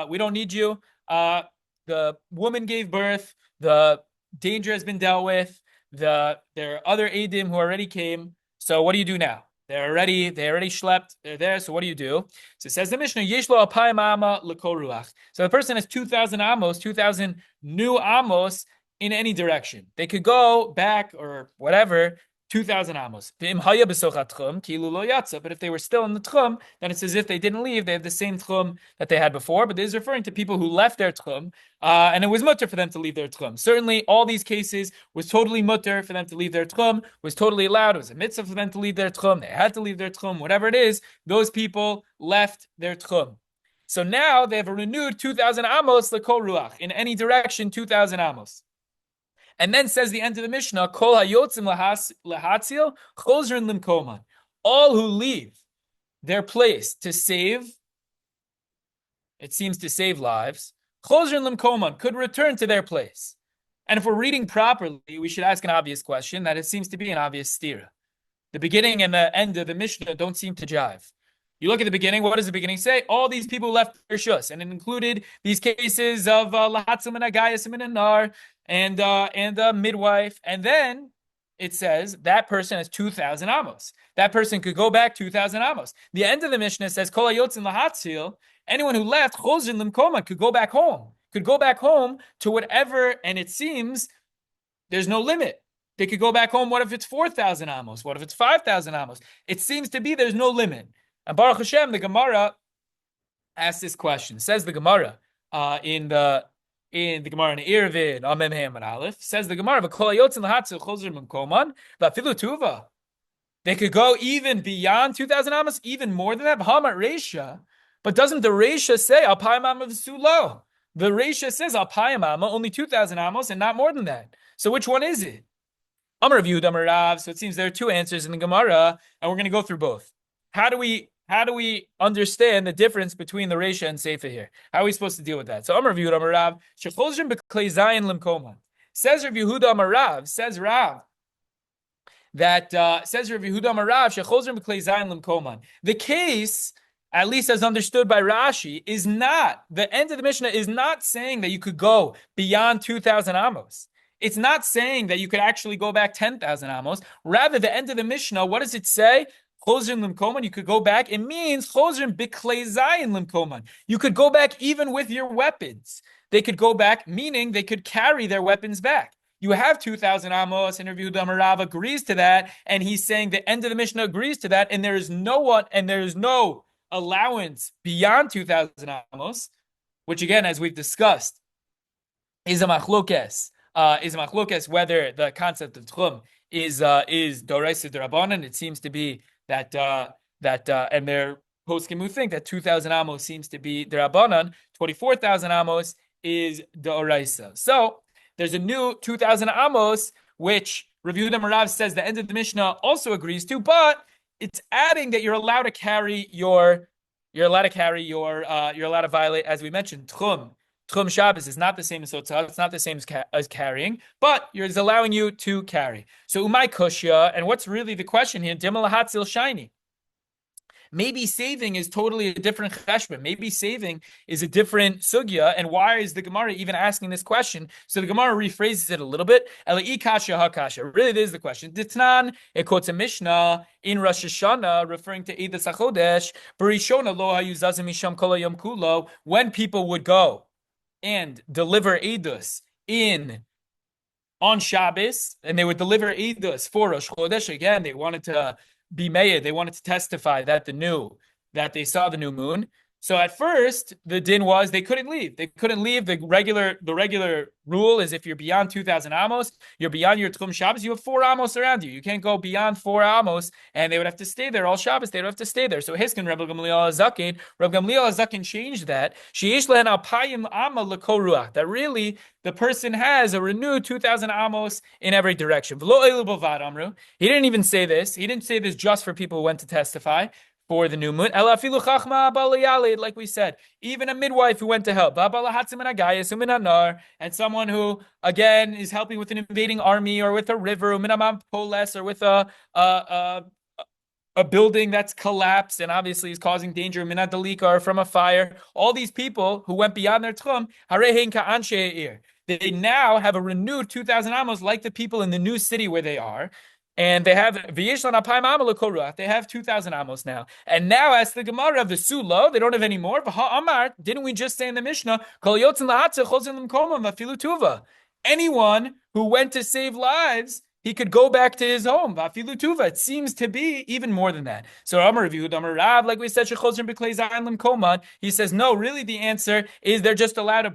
We don't need you. The woman gave birth. The danger has been dealt with. There are other Eidim who already came. So what do you do now? They already schlepped. They're there. So what do you do? So it says the Mishnah, Yeshlo alpayim ama l'kol ruach. So the person has 2,000 amos, 2,000 new amos in any direction. They could go back or whatever, 2,000 amos. But if they were still in the tchum, then it's as if they didn't leave. They have the same tchum that they had before. But this is referring to people who left their tchum, and it was mutter for them to leave their tchum. Certainly, all these cases was totally mutter for them to leave their tchum, was totally allowed. It was a mitzvah for them to leave their tchum. They had to leave their tchum. Whatever it is, those people left their tchum. So now they have a renewed 2,000 amos l'kol ruach. In any direction, 2,000 amos. And then says the end of the Mishnah, Kol hayotzim lahatzil chozrin limkoman. All who leave their place to save, it seems to save lives, chozrin limkoman, could return to their place. And if we're reading properly, we should ask an obvious question, that it seems to be an obvious stira. The beginning and the end of the Mishnah don't seem to jive. You look at the beginning, what does the beginning say? All these people left their shus, and it included these cases of lahatzim and agayas and anar, and a midwife. And then it says that person has 2,000 amos. That person could go back 2,000 amos. The end of the Mishnah says, Kol hayotzin lahatzil, anyone who left, chozrin limkoma, could go back home to whatever, and it seems there's no limit. They could go back home. What if it's 4,000 amos? What if it's 5,000 amos? It seems to be there's no limit. And Baruch Hashem, the Gemara asks this question. It says the Gemara in the in the Gemara in Eruvin, Amem Hamad Aleph, says the Gemara, "V'kol hayotzin lahatzu chozrim b'mkoman, v'afilu tuva." They could go even beyond 2,000 amos, even more than that. B'hamar Reisha, but doesn't the Reisha say Alpayim Amma v'sulo? The Reisha says Alpayim Amma, only 2,000 amos, and not more than that. So which one is it? Amar Rav Yehuda Amar Rav. So it seems there are two answers in the Gemara, and we're going to go through both. How do we understand the difference between the Reisha and Seifa here? How are we supposed to deal with that? So Amar Rav Yehuda Amar Rav, Shechozrim b'klei zayin limkoma. Says Rav Yehuda Amar Rav, says Rav, that says Rav Yehuda Amar Rav, Shechozrim b'klei zayin limkoman. The case, at least as understood by Rashi, is not, the end of the Mishnah is not saying that you could go beyond 2,000 amos. It's not saying that you could actually go back 10,000 amos. Rather, the end of the Mishnah, what does it say? Chozrim limkoman, you could go back. It means chozrim b'klei zayin limkoman. You could go back even with your weapons. They could go back, meaning they could carry their weapons back. You have 2,000 amos, and Rav Yehuda Amar Rav agrees to that, and he's saying the end of the Mishnah agrees to that, and there is no allowance beyond 2,000 amos, which again, as we've discussed, is a machlokes. Is a machlokes whether the concept of tchum is doraisa d'Rabbanan. It seems to be that and their poskim who think that 2,000 amos seems to be d'Rabbanan, 24,000 amos is doraisa. So there's a new 2,000 amos, which Rav Yehuda Amar Rav says the end of the Mishnah also agrees to, but it's adding that you're allowed to violate, as we mentioned, tchum. Tchum Shabbos is not the same as Sotzah, it's not the same as carrying, but it's allowing you to carry. So Umay Kushya, and what's really the question here? Dimel Hatzil Shiny. Maybe saving is totally a different cheshbon. Maybe saving is a different sugya. And why is the Gemara even asking this question? So the Gemara rephrases it a little bit. Elai kasha hakasha. Really, this is the question. Ditnan, it quotes a Mishnah in Rosh Hashanah referring to Eid HaChodesh. Barishona lo hayuzazim misham kol hayom kulo. When people would go and deliver Eidus on Shabbos, and they would deliver Eidus for Rosh Chodesh. Again, they wanted to be meir, they wanted to testify that they saw the new moon. So at first, the din was they couldn't leave. They couldn't leave. The regular rule is if you're beyond 2,000 amos, you're beyond your Tchum Shabbos, you have 4 amos around you. You can't go beyond 4 amos, and they would have to stay there all Shabbos. They would have to stay there. So Hiskin, Rabbi Gamliel HaZakin changed that. Sheyesh lehen alpayim ama l'kol ruach. That really the person has a renewed 2,000 amos in every direction. V'lo eilu b'vad amru. He didn't even say this. He didn't say this just for people who went to testify for the new moon. Like we said, even a midwife who went to help, and someone who, again, is helping with an invading army or with a river, or with a building that's collapsed and obviously is causing danger, or from a fire. All these people who went beyond their tchum, they now have a renewed 2,000 amos like the people in the new city where they are. And they have 2,000 amos now. And now, as the Gemara of the Sulo, they don't have any more. Didn't we just say in the Mishnah, anyone who went to save lives, he could go back to his home. It seems to be even more than that. So Amar Rav Yehuda Amar Rav, like we said, he says, no, really the answer is they're just allowed to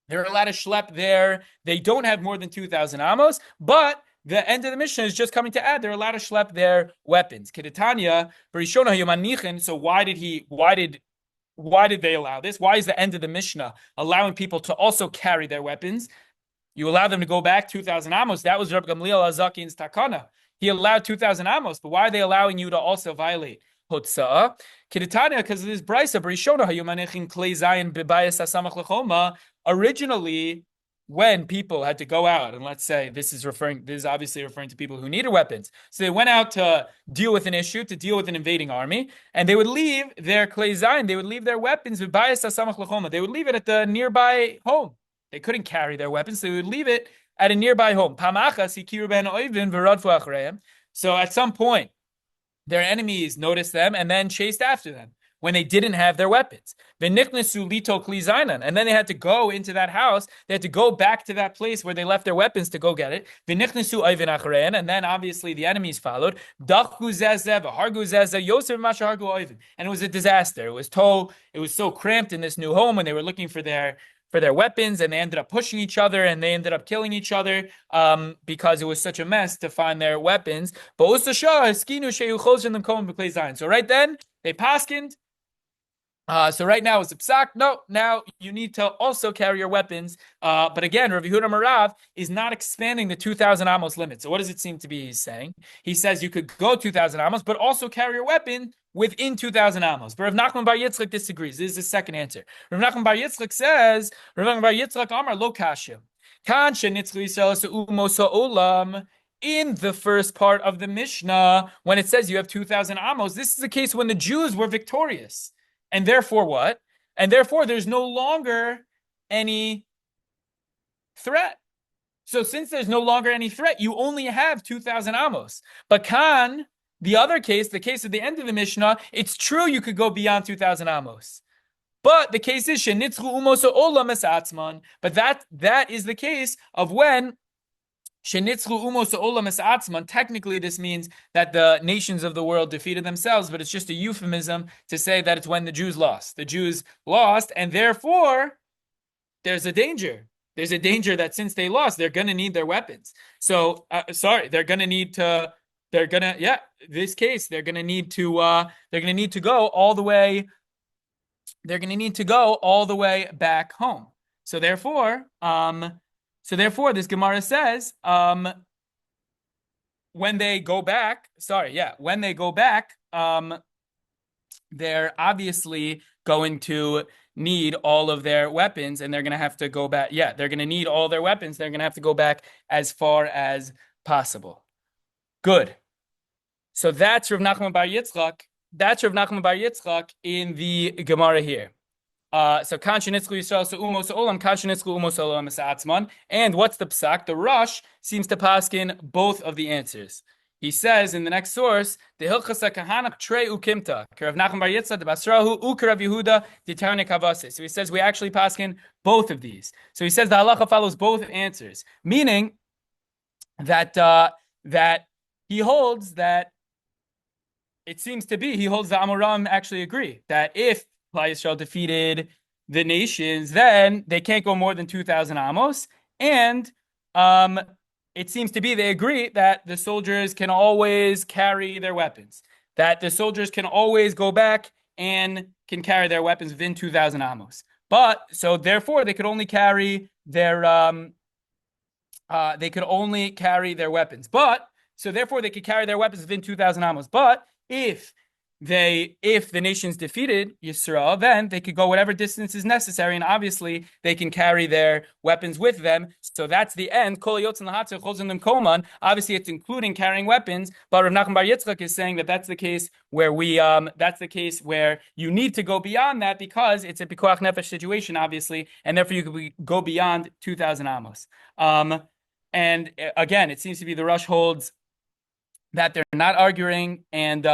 schlep there. They don't have more than 2,000 amos, but the end of the Mishnah is just coming to add they're allowed to schlep their weapons. Kedetanya, Barishona Yomanichin. So why did they allow this? Why is the end of the Mishnah allowing people to also carry their weapons? You allow them to go back 2,000 amos. That was Rabbi Gamliel HaZakin's takana. He allowed 2,000 amos, but why are they allowing you to also violate Hotzah? Kedetanya, because of this brisa, Barishona Yomanichin Klei Zayin Bebayas Asamach Lechoma. Originally, when people had to go out, and let's say this is obviously referring to people who needed weapons. So they went out to deal with an issue, to deal with an invading army, and they would leave their klei zayin, they would leave their weapons with bayis hasamach lechoma. They would leave it at the nearby home. They couldn't carry their weapons, so they would leave it at a nearby home. So at some point, their enemies noticed them and then chased after them when they didn't have their weapons. And then they had to go into that house. They had to go back to that place where they left their weapons to go get it. And then obviously the enemies followed. And it was a disaster. It was so cramped in this new home when they were looking for their for their weapons, and they ended up pushing each other, and they ended up killing each other because it was such a mess to find their weapons. So right then they paskined. So right now it's a psak. No, now you need to also carry your weapons. But again, Rabbi Yehuda Marav is not expanding the 2,000 amos limit. So what does it seem to be he's saying? He says you could go 2,000 amos, but also carry your weapon within 2,000 amos. But Rav Nachman Bar Yitzchak disagrees. This is the second answer. Rav Nachman Bar Yitzchak says, Rav Nachman Bar Yitzchak Amar lo kashya. Kan shenitzchu Yisrael se'umos ha'olam. In the first part of the Mishnah, when it says you have 2,000 amos, this is the case when the Jews were victorious. And therefore what? And therefore there's no longer any threat. So since there's no longer any threat, you only have 2,000 amos. But Khan, the other case, the case at the end of the Mishnah, it's true you could go beyond 2,000 amos. But the case is shenitzchu umos ha'olam es atzman. But that is the case of when Shenitzchu umos ha'olam es atzman. Technically, this means that the nations of the world defeated themselves, but it's just a euphemism to say that it's when the Jews lost. The Jews lost, and therefore, there's a danger. There's a danger that since they lost, they're going to need their weapons. So, they're going to need to. They're going to, this case, they're going to need to. They're going to need to go all the way. They're going to need to go all the way back home. So therefore, this Gemara says, when they go back, they're obviously going to need all of their weapons, and they're going to have to go back. Yeah, they're going to need all their weapons. They're going to have to go back as far as possible. Good. So that's Rav Nachman Bar Yitzchak. That's Rav Nachman Bar Yitzchak in the Gemara here. So kan shenitzchu Yisrael se'umos ha'olam, kan shenitzchu umos ha'olam es atzman. And what's the psak? The Rosh seems to paskin both of the answers. He says in the next source, the hilchasa kahanach trei ukimta, Rav Nachman Bar Yitzchak the Basrahu Rav Yehuda the Tarnik Havase. So he says we actually paskin both of these. So he says the halacha follows both answers, meaning that that he holds that it seems to be he holds the Amoram actually agree that if Yisrael defeated the nations, then they can't go more than 2,000 amos. And it seems to be they agree that the soldiers can always carry their weapons, that the soldiers can always go back and can carry their weapons within 2,000 amos. But so therefore they could only carry their weapons. But so therefore they could carry their weapons within 2,000 amos. But if the nations defeated Yisrael, then they could go whatever distance is necessary, and obviously they can carry their weapons with them. So that's the end. Obviously, it's including carrying weapons. But Rav Nachman Bar Yitzchak is saying that that's the case where you need to go beyond that because it's a pikuach nefesh situation, obviously, and therefore you could go beyond 2,000 amos. And again, it seems to be the Rosh holds that they're not arguing, and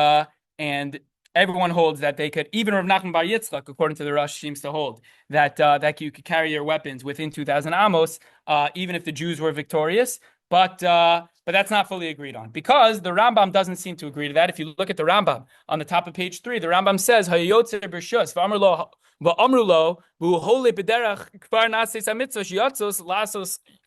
everyone holds that they could, even Rav Nachman Bar Yitzchak, according to the Rosh, seems to hold that you could carry your weapons within 2,000 amos, even if the Jews were victorious. But that's not fully agreed on because the Rambam doesn't seem to agree to that. If you look at the Rambam on the top of page 3, the Rambam says, "Hayotzer b'rshus v'amru lo v'uhole b'derach kfar nases hamitzvah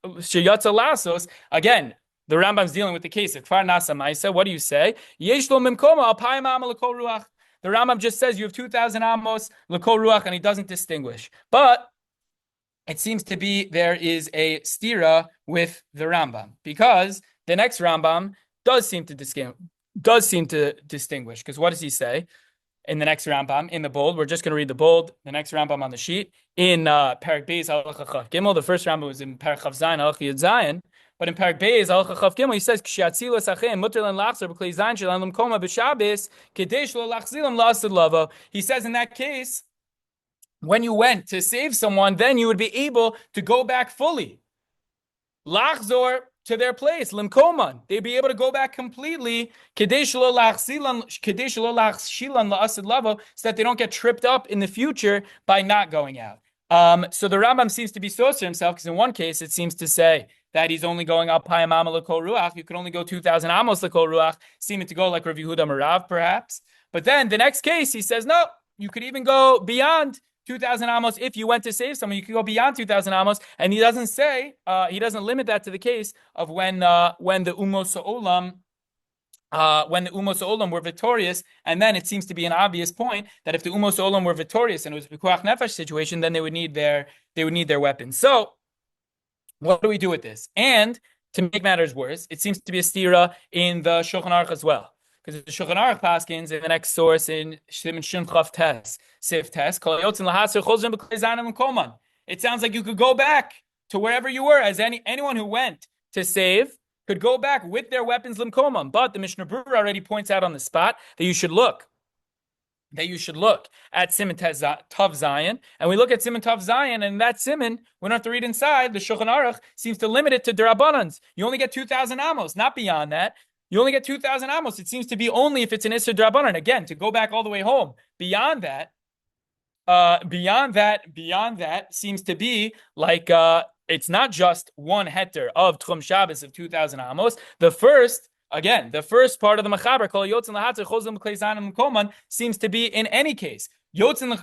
sheyatzo lasos." Again, the Rambam's dealing with the case of Kfar Nasa Maisa. What do you say? Yesh lo mimkoma alpayim amo l'kol ruach. The Rambam just says you have 2,000 amos l'kol ruach, and he doesn't distinguish. But it seems to be there is a stira with the Rambam because the next Rambam does seem to distinguish. Because what does he say in the next Rambam in the bold? We're just going to read the bold. The next Rambam on the sheet in Perek Beis Halacha Chaf Gimel. The first Rambam was in Perek Chav Zayin Halacha Yud Zayin. But in Perek Beis Halacha Chaf Gimel, he says, "Kshiatzilas achem muter len lachzer b'klei zayin shelan l'mkoma b'Shabbos kedei shelo lachzilam la'asad lavo." He says in that case, when you went to save someone, then you would be able to go back fully. Lachzor to their place, limkoman. They'd be able to go back completely, kedei shelo lachzilam la'asad lavo, so that they don't get tripped up in the future by not going out. So the Rambam seems to be so to himself, because in one case it seems to say that he's only going up payim amo l'kol ruach. You could only go 2,000 amos l'kol ruach, seeming to go like Rav Yehuda Marav, perhaps. But then the next case, he says, no, you could even go beyond 2,000 amos. If you went to save someone, you could go beyond 2,000 amos. And he doesn't say, he doesn't limit that to the case of when the umos ha'olam when the Umos Olam were victorious, and then it seems to be an obvious point that if the Umos Olam were victorious and it was a Pikuach Nefesh situation, then they would need their weapons. So, what do we do with this? And to make matters worse, it seems to be a stira in the Shulchan Aruch as well, because the Shulchan Aruch paskins in the next source in Shimon Shun Chav Tes Sif Tes Kol Yotzin Lahaser Chol B'Klei Koman. It sounds like you could go back to wherever you were, as anyone who went to save could go back with their weapons limkomam. But the Mishnah Berurah already points out on the spot that you should look at Siman Tav Zion, and we look at Siman Tav Zion, and that Siman, we don't have to read inside. The Shulchan Aruch seems to limit it to Derabanans. You only get 2,000 amos, not beyond that. You only get 2,000 amos. It seems to be only if it's an Isser Derabanan. Again, to go back all the way home. Beyond that seems to be like it's not just one heter of Tchum Shabbos of 2,000 amos. The first part of the Mechaber, Kol Yotzin Lahatzer Chozim B'Klei Zanim Koman, seems to be in any case. Yotzin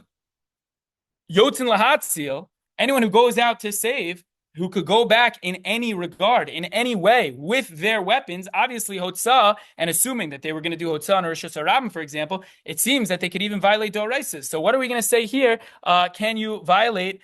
Lahatzil, anyone who goes out to save, who could go back in any regard, in any way, with their weapons, obviously Hotzah, and assuming that they were going to do Hotzah on Rosh Hashanah, for example, it seems that they could even violate Doraisas. So what are we going to say here? Can you violate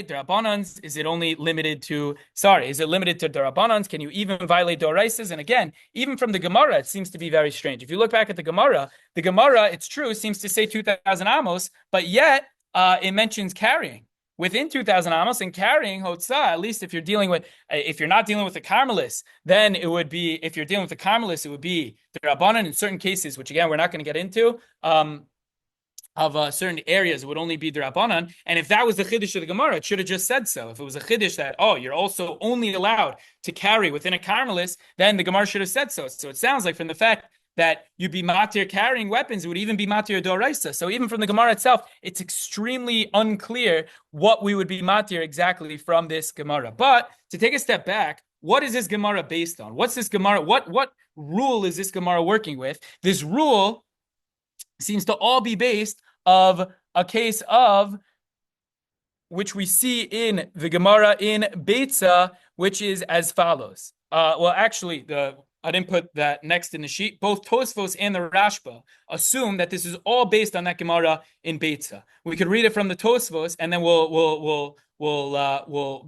Darabanans? Is it limited to Darabanans? Can you even violate Doraisas? And again, even from the Gemara, it seems to be very strange. If you look back at the Gemara, it's true, seems to say 2,000 amos, but yet it mentions carrying. Within 2,000 amos and carrying Hotzah, at least if you're not dealing with the Carmelists, then it would be, if you're dealing with the Carmelists, it would be the Rabbanan in certain cases, which again, we're not going to get into, of certain areas, it would only be the Rabbanan. And if that was the Chiddush of the Gemara, it should have just said so. If it was a Chiddush that, you're also only allowed to carry within a Carmelist, then the Gemara should have said so. So it sounds like from the fact that you'd be matir carrying weapons, it would even be matir doraisa. So even from the Gemara itself, it's extremely unclear what we would be matir exactly from this Gemara. But to take a step back, what is this Gemara based on? What's this Gemara? What rule is this Gemara working with? This rule seems to all be based of a case of which we see in the Gemara in Beitza, which is as follows. Actually, I didn't put that next in the sheet. Both Tosfos and the Rashba assume that this is all based on that Gemara in Beitza. We could read it from the Tosfos, and then we'll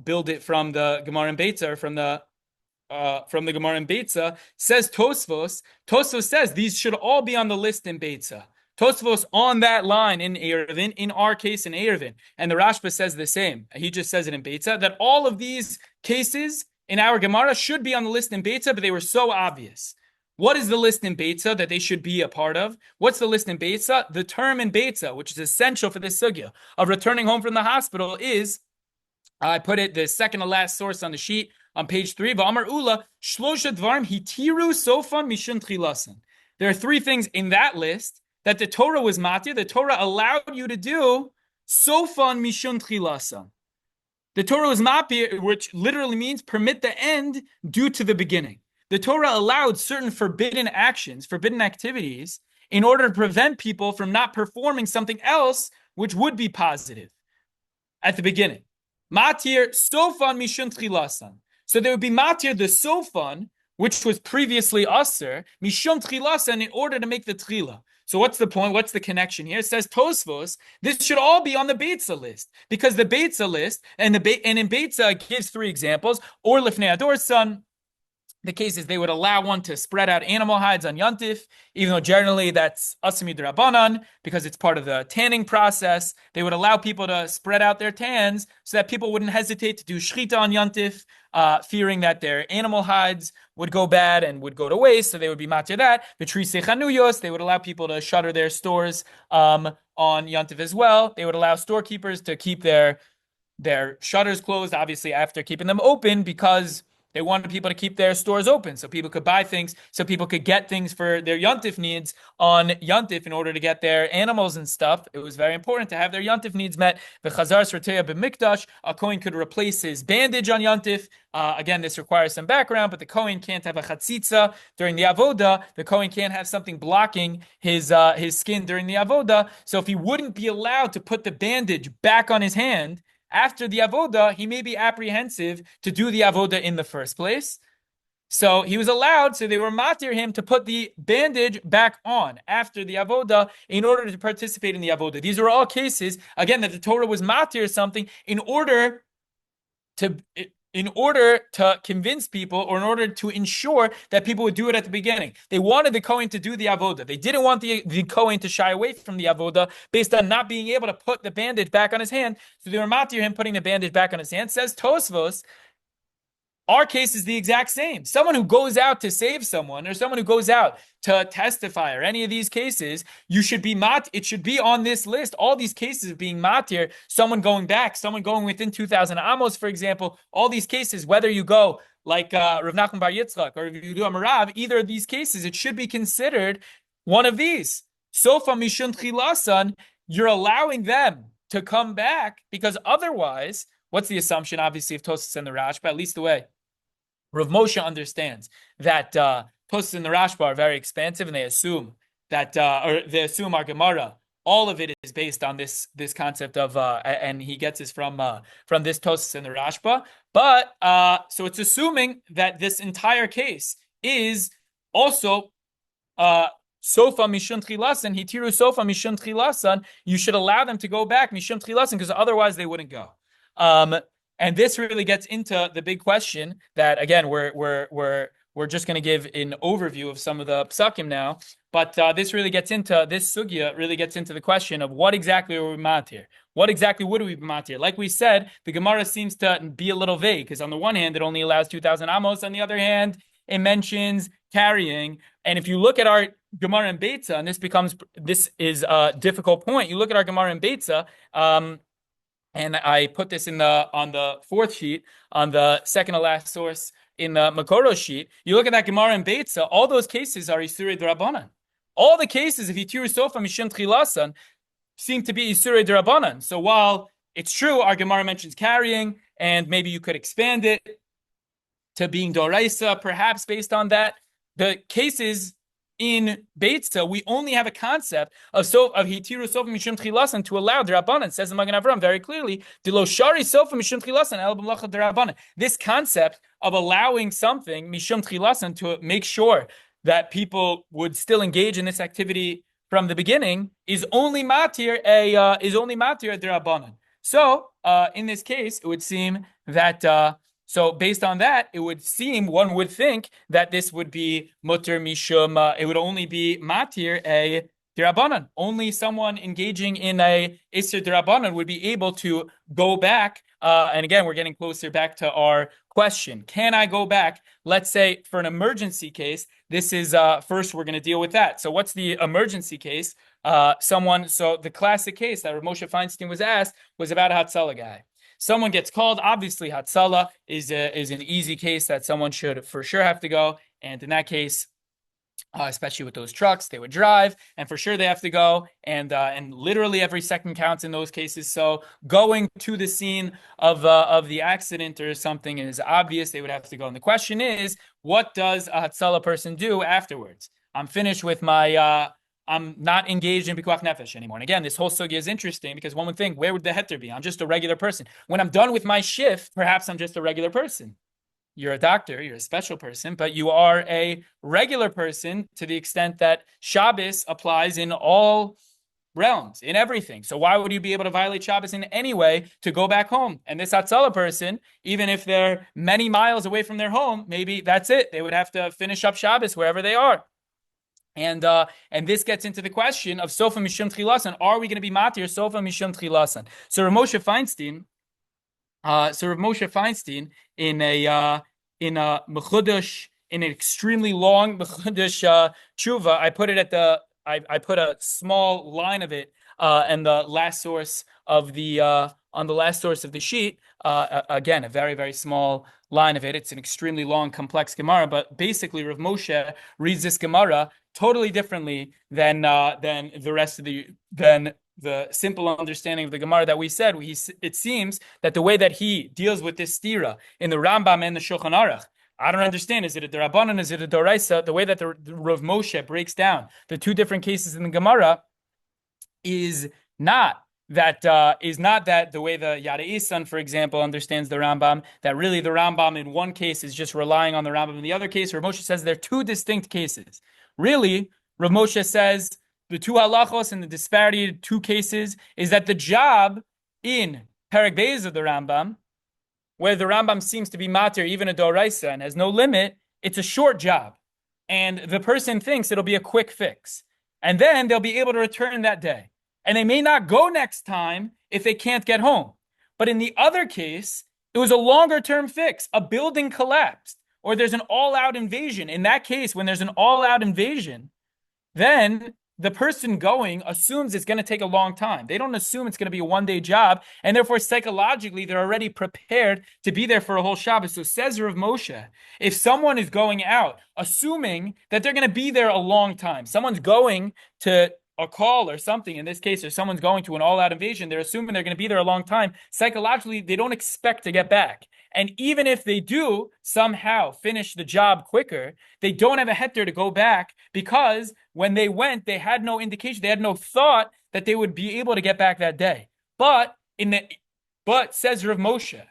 build it from the Gemara in Beitza, or from the Gemara in Beitza. Says Tosfos. Tosfos says these should all be on the list in Beitza. Tosfos on that line in Erevin, in our case in Erevin, and the Rashba says the same. He just says it in Beitza, that all of these cases in our Gemara should be on the list in Beitza, but they were so obvious. What is the list in Beitza that they should be a part of? What's the list in Beitza? The term in Beitza, which is essential for this sugya of returning home from the hospital, is, I put it the second to last source on the sheet on page 3. V'amar Ula shlosha dvarim hitiru sofan mishun tchilasan. There are three things in that list that the Torah was matir. The Torah allowed you to do sofan mishun tchilasan. The Torah was mapir, which literally means permit the end due to the beginning. The Torah allowed certain forbidden actions, forbidden activities, in order to prevent people from not performing something else which would be positive at the beginning. Matir sofan mishun tchilasan. So there would be matir the sofan, which was previously aser, mishun tchilasan, in order to make the tchila. So what's the point? What's the connection here? It says Tosfos, this should all be on the Beitza list, because the Beitza list, and in Beitza it gives three examples, or Lifnei Ador's son. The case is they would allow one to spread out animal hides on Yontif, even though generally that's Asami D'Rabbanan, because it's part of the tanning process. They would allow people to spread out their tans so that people wouldn't hesitate to do shchita on Yontif, fearing that their animal hides would go bad and would go to waste, so they would be matir that. V'trisei chanuyos, they would allow people to shutter their stores on Yontif as well. They would allow storekeepers to keep their shutters closed, obviously after keeping them open, because They wanted people to keep their stores open so people could buy things, so people could get things for their yontif needs on yontif in order to get their animals and stuff. It was very important to have their yontif needs met. The chazar sroteya b'mikdash, a kohen could replace his bandage on yontif. Again, this requires some background, but the kohen can't have a chatzitza during the avoda. The kohen can't have something blocking his skin during the avoda. So if he wouldn't be allowed to put the bandage back on his hand after the avoda, he may be apprehensive to do the avoda in the first place. So he was allowed, so they were matir him to put the bandage back on after the avoda in order to participate in the avoda. These are all cases, again, that the Torah was matir something in order to convince people, or in order to ensure that people would do it at the beginning. They wanted the Kohen to do the avoda. They didn't want the Kohen to shy away from the avoda based on not being able to put the bandage back on his hand. So they were matir him putting the bandage back on his hand. Says Tosfos, our case is the exact same. Someone who goes out to save someone, or someone who goes out to testify, or any of these cases, you should be it should be on this list. All these cases of being matir, someone going back, someone going within 2,000 amos, for example, all these cases, whether you go like Rav Nachman Bar Yitzchak, or if you do Amarav, either of these cases, it should be considered one of these. Sofa mishun chilasan, you're allowing them to come back, because otherwise, what's the assumption, obviously, of Tosfos and the Rash, but at least the way Rav Moshe understands that Tosfos and the Rashba are very expansive, and they assume that, or they assume our Gemara, all of it is based on this concept of, and he gets this from this Tosfos and the Rashba. But so it's assuming that this entire case is also sofa mishum tchilasan, hitiru sofa mishum tchilasan. You should allow them to go back mishum tchilasan, because otherwise they wouldn't go. And this really gets into the big question that, again, we're just going to give an overview of some of the psakim now, but this sugya really gets into the question of what exactly are we matir? What exactly would we be matir? Like we said, the Gemara seems to be a little vague, because on the one hand, it only allows 2,000 amos. On the other hand, it mentions carrying. And if you look at our Gemara in Beitza, and this is a difficult point. You look at our Gemara in Beitza, and I put this on the fourth sheet, on the second to last source in the Makoro sheet. You look at that Gemara in Beitza, all those cases are Isurei D'Rabbanan. All the cases of Hitir Sofa Mishum Tchilasan seem to be Isurei D'Rabbanan. So while it's true, our Gemara mentions carrying, and maybe you could expand it to being Doraisa, perhaps based on that, the cases in Beitza, we only have a concept of hitiru sofa mishum tchilasan to allow D'Rabbanan. Says the Magen Avraham very clearly, Dilo shari sofa mishum tchilasan el b'mlacha D'Rabbanan. This concept of allowing something mishum tchilasan to make sure that people would still engage in this activity from the beginning is only matir D'Rabbanan. So in this case, it would seem that. So based on that, one would think that this would be mutter mishum, it would only be matir a D'Rabbanan. Only someone engaging in a Isser D'Rabbanan would be able to go back. And again, we're getting closer back to our question. Can I go back? Let's say for an emergency case, this is, first we're going to deal with that. So what's the emergency case? So the classic case that Rav Moshe Feinstein was asked was about a Hatzalah guy. Someone gets called. Obviously, Hatzalah is an easy case that someone should for sure have to go. And in that case, especially with those trucks, they would drive, and for sure they have to go. And literally every second counts in those cases. So going to the scene of the accident or something is obvious. They would have to go. And the question is, what does a Hatzalah person do afterwards? I'm finished with my. I'm not engaged in Pikuach Nefesh anymore. And again, this whole sugya is interesting because one would think, where would the heter be? I'm just a regular person. When I'm done with my shift, perhaps I'm just a regular person. You're a doctor, you're a special person, but you are a regular person to the extent that Shabbos applies in all realms, in everything. So why would you be able to violate Shabbos in any way to go back home? And this Hatzalah person, even if they're many miles away from their home, maybe that's it. They would have to finish up Shabbos wherever they are. And this gets into the question of Sofa Mishum Tchilasan. Are we going to be matir Sofa Mishum Tchilasan? So Rav Moshe Feinstein in a mechudash, in an extremely long mechudash tshuva, I put it at the I put a small line of it and the last source of the on the last source of the sheet. Again, a very, very small line of it. It's an extremely long, complex Gemara, but basically Rav Moshe reads this Gemara totally differently than the rest of the simple understanding of the Gemara that we said. It seems that the way that he deals with this stira in the Rambam and the Shulchan Aruch, I don't understand. Is it a Darabanan? Is it a Doraisa? The way that the Rav Moshe breaks down the two different cases in the Gemara is not that the way the Yada Isan, for example, understands the Rambam, that really the Rambam in one case is just relying on the Rambam. In the other case, Rav Moshe says they're two distinct cases. Really, Rav Moshe says the two halachos and the disparity in two cases is that the job in Perek Beis of the Rambam, where the Rambam seems to be matir, even a doraisa, and has no limit, it's a short job. And the person thinks it'll be a quick fix. And then they'll be able to return that day. And they may not go next time if they can't get home. But in the other case, it was a longer term fix. A building collapsed, or there's an all-out invasion. In that case, when there's an all-out invasion, then the person going assumes it's going to take a long time. They don't assume it's going to be a one-day job, and therefore psychologically they're already prepared to be there for a whole Shabbos. So says Rav Moshe, if someone is going out assuming that they're going to be there a long time, someone's going to a call or something, in this case, or someone's going to an all-out invasion, they're assuming they're going to be there a long time. Psychologically, they don't expect to get back. And even if they do somehow finish the job quicker, they don't have a heter to go back because when they went, they had no indication, they had no thought that they would be able to get back that day. But says Rav Moshe,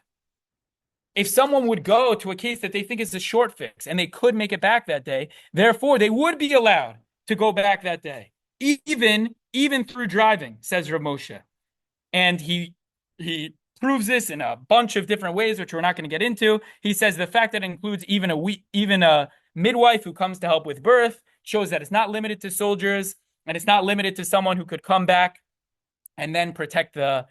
if someone would go to a case that they think is a short fix and they could make it back that day, therefore they would be allowed to go back that day. Even through driving, says Rav Moshe. And he proves this in a bunch of different ways, which we're not going to get into. He says the fact that it includes even a midwife who comes to help with birth shows that it's not limited to soldiers, and it's not limited to someone who could come back and then protect the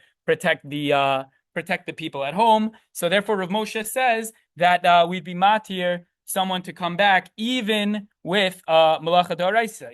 people at home. So therefore, Rav Moshe says that we'd be matir someone to come back even with malacha d'oraisa,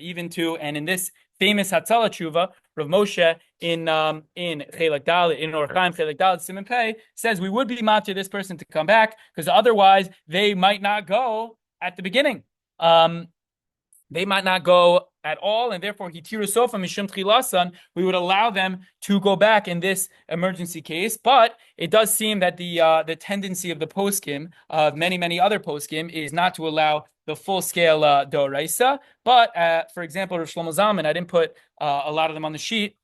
and in this famous Hatzalah tshuva, Rav Moshe in Chelek Dalet, in Orach Chaim Chelek Dalet Siman Pei, says we would be matir this person to come back because otherwise they might not go at the beginning. They might not go at all, and therefore hitiru sofa mishum tchilasan, we would allow them to go back in this emergency case. But it does seem that the tendency of the poskim, of many other poskim, is not to allow the full scale doraisa. But for example, Rav Shlomo Zalman, I didn't put a lot of them on the sheet.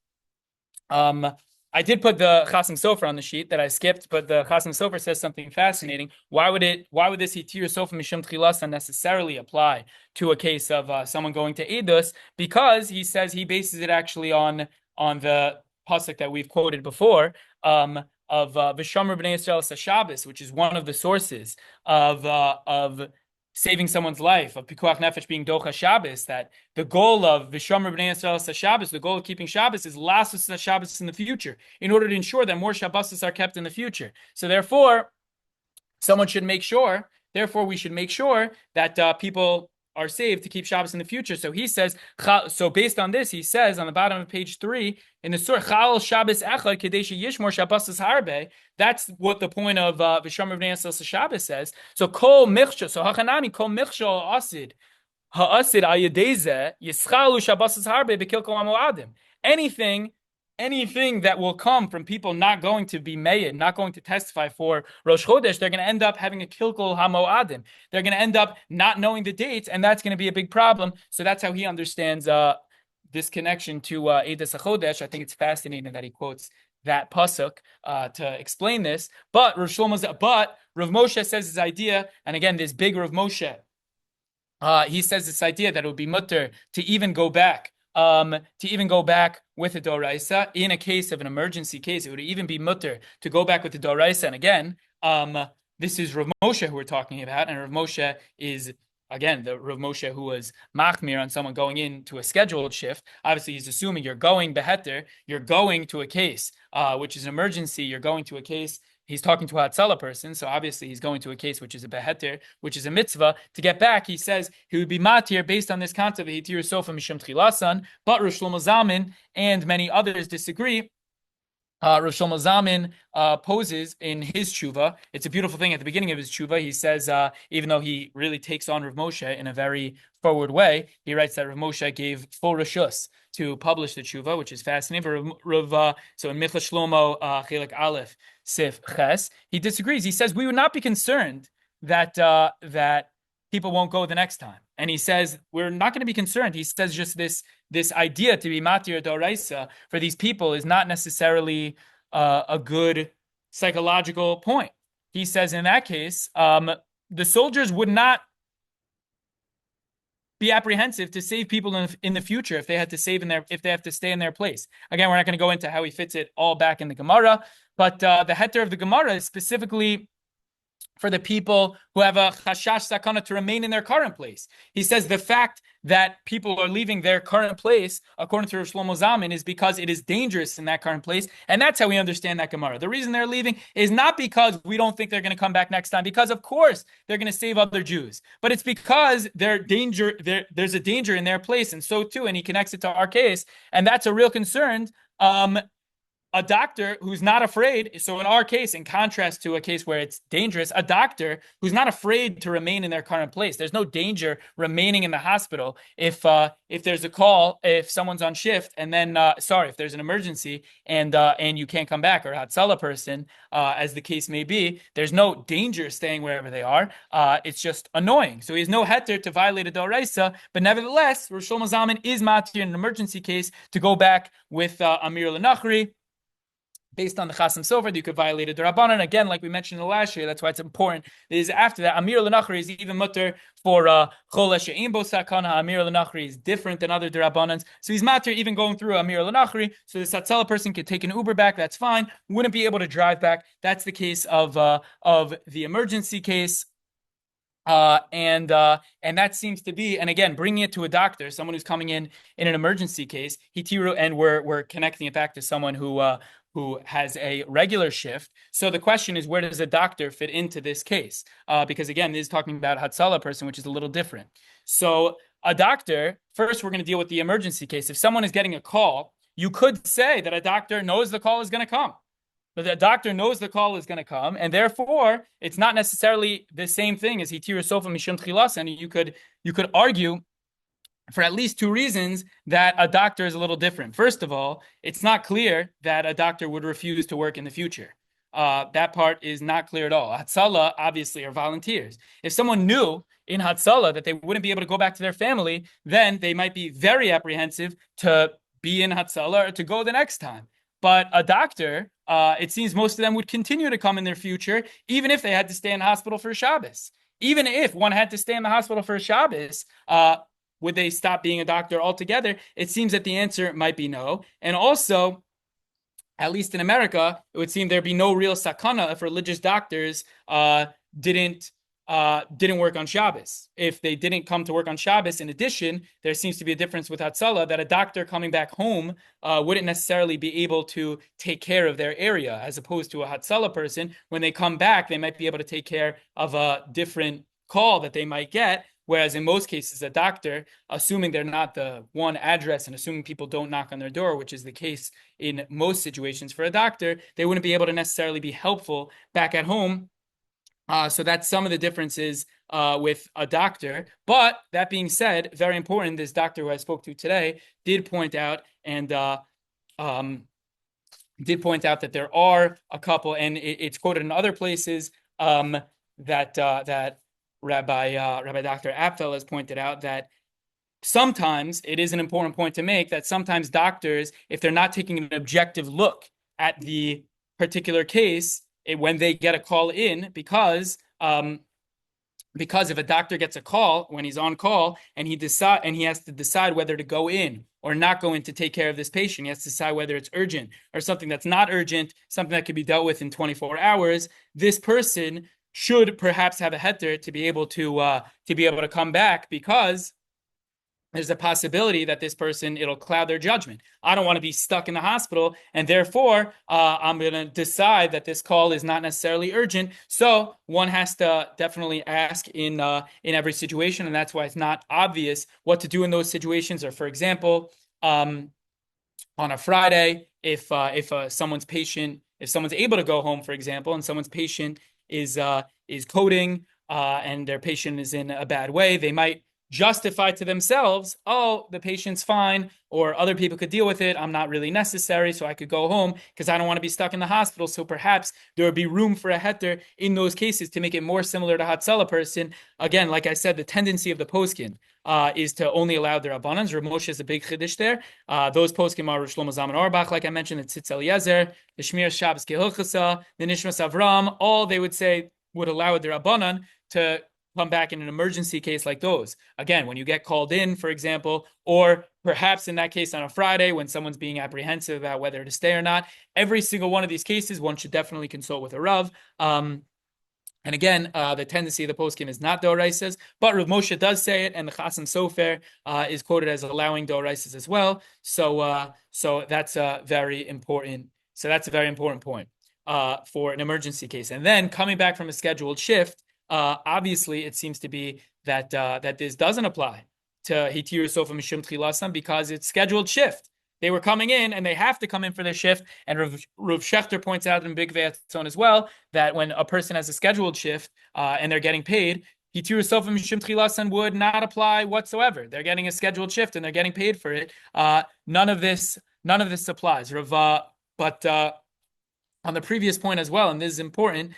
I did put the Chasam Sofer on the sheet that I skipped, but the Chasam Sofer says something fascinating. Why would this hitir sofer mishum tchilasa necessarily apply to a case of someone going to Eidos? Because he says he bases it actually on the pasuk that we've quoted before of V'shamar b'nei Yisrael Shabbos, which is one of the sources of saving someone's life, of Pikuach Nefesh being Docha Shabbos, that the goal of V'shamar b'nei Yisrael Shabbos, the goal of keeping Shabbos is Lasus Shabbos in the future, in order to ensure that more Shabbosos are kept in the future. So therefore, we should make sure that people are saved to keep Shabbos in the future. So he says, so based on this, he says on the bottom of page 3 in the surah, Chal Shabbos Echad Kadesh Yishmor Shabbosos Harbe. That's what the point of V'shamar b'nei Yisrael Shabbos says. So Kol Michshol, so Hachanami Kol Michshol Asid Ha'asid Al Yedeze Yischalu Shabbosos Harbe Bekilkol Amoadim. Anything that will come from people not going to be meyed, not going to testify for Rosh Chodesh, they're going to end up having a kilkul hamoadim. They're going to end up not knowing the dates, and that's going to be a big problem. So that's how he understands this connection to Eidos HaChodesh. I think it's fascinating that he quotes that pasuk to explain this. But Rav Moshe says his idea, and again, this big Rav Moshe, he says this idea that it would be mutter to even go back with a doraisa in a case of an emergency case. It would even be mutter to go back with the doraisa. And again, this is Rav Moshe who we're talking about, and Rav Moshe is again the Rav Moshe who was machmir on someone going into a scheduled shift. Obviously, he's assuming you're going beheter, you're going to a case which is an emergency. You're going to a case he's talking to a Hatzalah person, so obviously he's going to a case which is a beheter, which is a mitzvah. To get back, he says he would be matir based on this concept of hitir sofa mishum tchilasan, but Rosh Shlomo Zalman and many others disagree. Rosh Shlomo Zalman poses in his tshuva. It's a beautiful thing. At the beginning of his tshuva, he says, even though he really takes on Rav Moshe in a very forward way, he writes that Rav Moshe gave full reshus to publish the tshuva, which is fascinating. But so in Michla Shlomo Chelik Aleph Sif Ches, he disagrees. He says we would not be concerned that that people won't go the next time. And he says we're not going to be concerned. He says just this idea to be matir doraisa for these people is not necessarily a good psychological point. He says in that case, the soldiers would not be apprehensive to save people in the future if they had to if they have to stay in their place. Again, we're not going to go into how he fits it all back in the Gemara, but the heter of the Gemara is specifically for the people who have a chashash sakana to remain in their current place. He says the fact that people are leaving their current place, according to Rav Shlomo Zalman, is because it is dangerous in that current place, and that's how we understand that Gemara. The reason they're leaving is not because we don't think they're going to come back next time, because of course they're going to save other Jews, but it's because there's a danger in their place, and so too, and he connects it to our case, and that's a real concern. A doctor who's not afraid, so in our case, in contrast to a case where it's dangerous, a doctor who's not afraid to remain in their current place. There's no danger remaining in the hospital if there's a call, if someone's on shift, and then if there's an emergency and you can't come back, or a Hatzalah person, as the case may be, there's no danger staying wherever they are. It's just annoying. So he has no heter to violate a doraisa, but nevertheless, Rosh Shlomo Zalman is matir in an emergency case to go back with Amir L'Nachri. Based on the Chasam Sofer, you could violate a Darabanan. Again, like we mentioned in the last year, that's why it's important. Is after that, Amir L'Nachri is even mutter for Chol She'im Bo Sakana. Amir L'Nachri is different than other Darabanans. So he's matter even going through Amir L'Nachri. So the Hatzalah person could take an Uber back. That's fine. Wouldn't be able to drive back. That's the case of the emergency case. And that seems to be, and again, bringing it to a doctor, someone who's coming in an emergency case, and we're connecting it back to someone who has a regular shift. So the question is, where does a doctor fit into this case? Because again, this is talking about Hatzalah person, which is a little different. So a doctor, first we're going to deal with the emergency case. If someone is getting a call, you could say that a doctor knows the call is going to come. But the doctor knows the call is going to come, and therefore it's not necessarily the same thing as hitir sofa mishum tchilas. And you could argue for at least two reasons that a doctor is a little different. First of all, it's not clear that a doctor would refuse to work in the future. That part is not clear at all. Hatzalah obviously are volunteers. If someone knew in Hatzalah that they wouldn't be able to go back to their family, then they might be very apprehensive to be in Hatzalah or to go the next time. But a doctor, it seems most of them would continue to come in their future, even if they had to stay in the hospital for a Shabbos. Even if one had to stay in the hospital for a Shabbos, would they stop being a doctor altogether? It seems that the answer might be no. And also, at least in America, it would seem there'd be no real sakana if religious doctors didn't work on Shabbos. If they didn't come to work on Shabbos, in addition, there seems to be a difference with Hatzalah that a doctor coming back home wouldn't necessarily be able to take care of their area, as opposed to a Hatzalah person. When they come back, they might be able to take care of a different call that they might get. Whereas in most cases, a doctor, assuming they're not the one address and assuming people don't knock on their door, which is the case in most situations for a doctor, they wouldn't be able to necessarily be helpful back at home. So that's some of the differences with a doctor. But that being said, very important, this doctor who I spoke to today did point out that there are a couple, and it's quoted in other places that Rabbi Dr. Apfel has pointed out that sometimes it is an important point to make that sometimes doctors, if they're not taking an objective look at the particular case, when they get a call in, because if a doctor gets a call when he's on call and he has to decide whether to go in or not go in to take care of this patient, he has to decide whether it's urgent or something that's not urgent, something that could be dealt with in 24 hours. This person should perhaps have a heter to be able to come back, because there's a possibility that this person, it'll cloud their judgment. I don't want to be stuck in the hospital, and therefore I'm going to decide that this call is not necessarily urgent. So one has to definitely ask in every situation, and that's why it's not obvious what to do in those situations. Or for example, on a Friday, if someone's patient, if someone's able to go home, for example, and someone's patient is coding and their patient is in a bad way, they might justify to themselves, oh, the patient's fine, or other people could deal with it. I'm not really necessary, so I could go home because I don't want to be stuck in the hospital. So perhaps there would be room for a heter in those cases to make it more similar to Hatzalah person. Again, like I said, the tendency of the poskin is to only allow the Rabbanans. Rav Moshe is a big chiddush there. Those poskim are Shlomo Zalman Auerbach, like I mentioned, the Tzitz Eliezer, the Shmir Shabbos Kehilchasa, the Nishmas Avram. All they would say would allow the Rabbanan to come back in an emergency case like those. Again, when you get called in, for example, or perhaps in that case on a Friday when someone's being apprehensive about whether to stay or not, every single one of these cases, one should definitely consult with a Rav. And again, the tendency of the poskim is not doraisas, but Rav Moshe does say it, and the Chasam Sofer is quoted as allowing doraisas as well. So that's a very important. So that's a very important point for an emergency case. And then coming back from a scheduled shift, obviously it seems to be that that this doesn't apply to hitir sofa mishum tchilasam because it's scheduled shift. They were coming in and they have to come in for their shift. And Rav Shechter points out in Big Ve'atzon as well that when a person has a scheduled shift and they're getting paid, hitir sofa mishum tchilasam would not apply whatsoever. They're getting a scheduled shift and they're getting paid for it. None of this applies. But on the previous point as well, and this is important,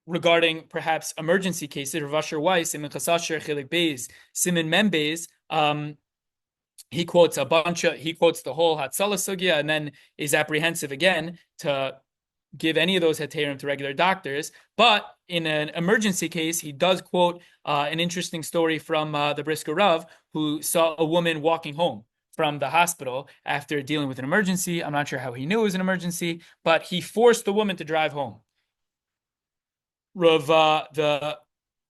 regarding perhaps emergency cases, Rav Asher Weiss in Mechasasher Chelik Beis Simin Membeis, he quotes the whole Hatzalah sugya and then is apprehensive again to give any of those heterim to regular doctors. But in an emergency case, he does quote an interesting story from the Brisker Rav, who saw a woman walking home from the hospital after dealing with an emergency. I'm not sure how he knew it was an emergency, but he forced the woman to drive home. Rav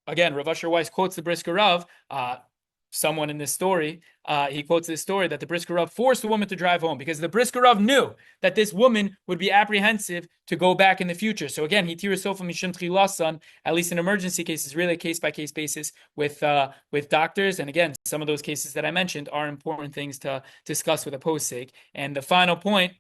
Asher Weiss quotes the Brisker Rav, someone in this story, he quotes this story that the Brisker Rav forced the woman to drive home because the Brisker Rav knew that this woman would be apprehensive to go back in the future. So again, hitir sofa mishum tchilasan, at least in emergency cases, really a case-by-case basis with doctors. And again, some of those cases that I mentioned are important things to discuss with a posek. And the final point,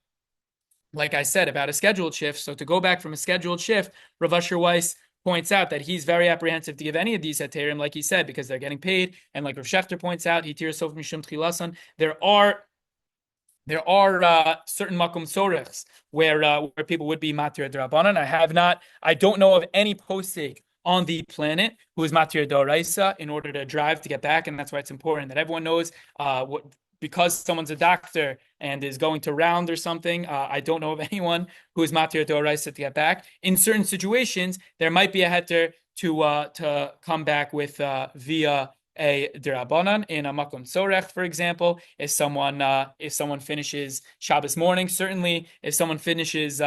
like I said, about a scheduled shift. So to go back from a scheduled shift, Rav Asher Weiss points out that he's very apprehensive to give any of these heterim, like he said, because they're getting paid. And like Rav Shechter points out, hitir sof mishum tchilasan, there are certain makom sorechs where people would be matir d'Rabbanan. I don't know of any posek on the planet who is matir d'oraisa in order to drive to get back, and that's why it's important that everyone knows because someone's a doctor and is going to round or something, I don't know of anyone who is matir d'oraisa to get back. In certain situations, there might be a heter to come back with via a d'Rabbanan in a makom sorech, for example. If someone finishes Shabbos morning, certainly if someone finishes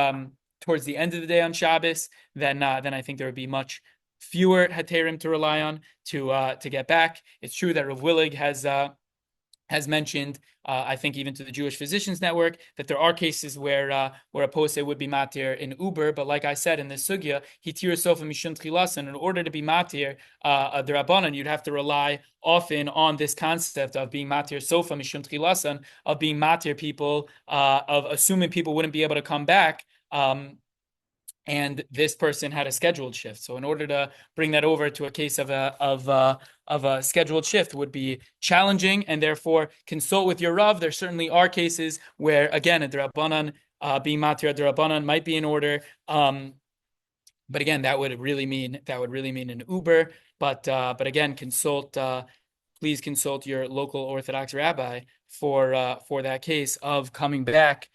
towards the end of the day on Shabbos, then I think there would be much fewer heterim to rely on to get back. It's true that Rav Willig has mentioned, I think even to the Jewish Physicians Network, that there are cases where a posek would be matir in Uber, but like I said in this sugya, hitir sofa mishum tchilasan, in order to be matir the Rabbanan, you'd have to rely often on this concept of being matir sofa mishum tchilasan, of being matir people, of assuming people wouldn't be able to come back. And this person had a scheduled shift. So in order to bring that over to a case of a scheduled shift would be challenging, and therefore consult with your Rav. There certainly are cases where, again, a d'Rabbanan, being matir d'Rabbanan might be in order. But again, that would really mean an Uber. But again, please consult your local Orthodox rabbi for that case of coming back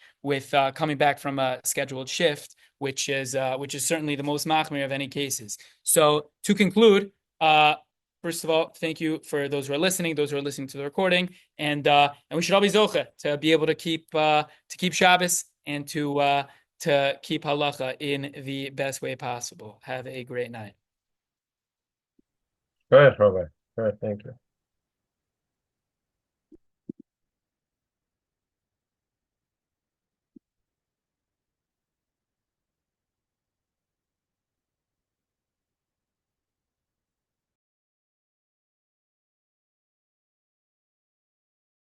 from a scheduled shift, which is certainly the most machmir of any cases. So to conclude, first of all, thank you for those who are listening to the recording, and we should all be zoche to be able to keep Shabbos and to keep halacha in the best way possible. Have a great night. Go ahead, Rabbi. All right, thank you.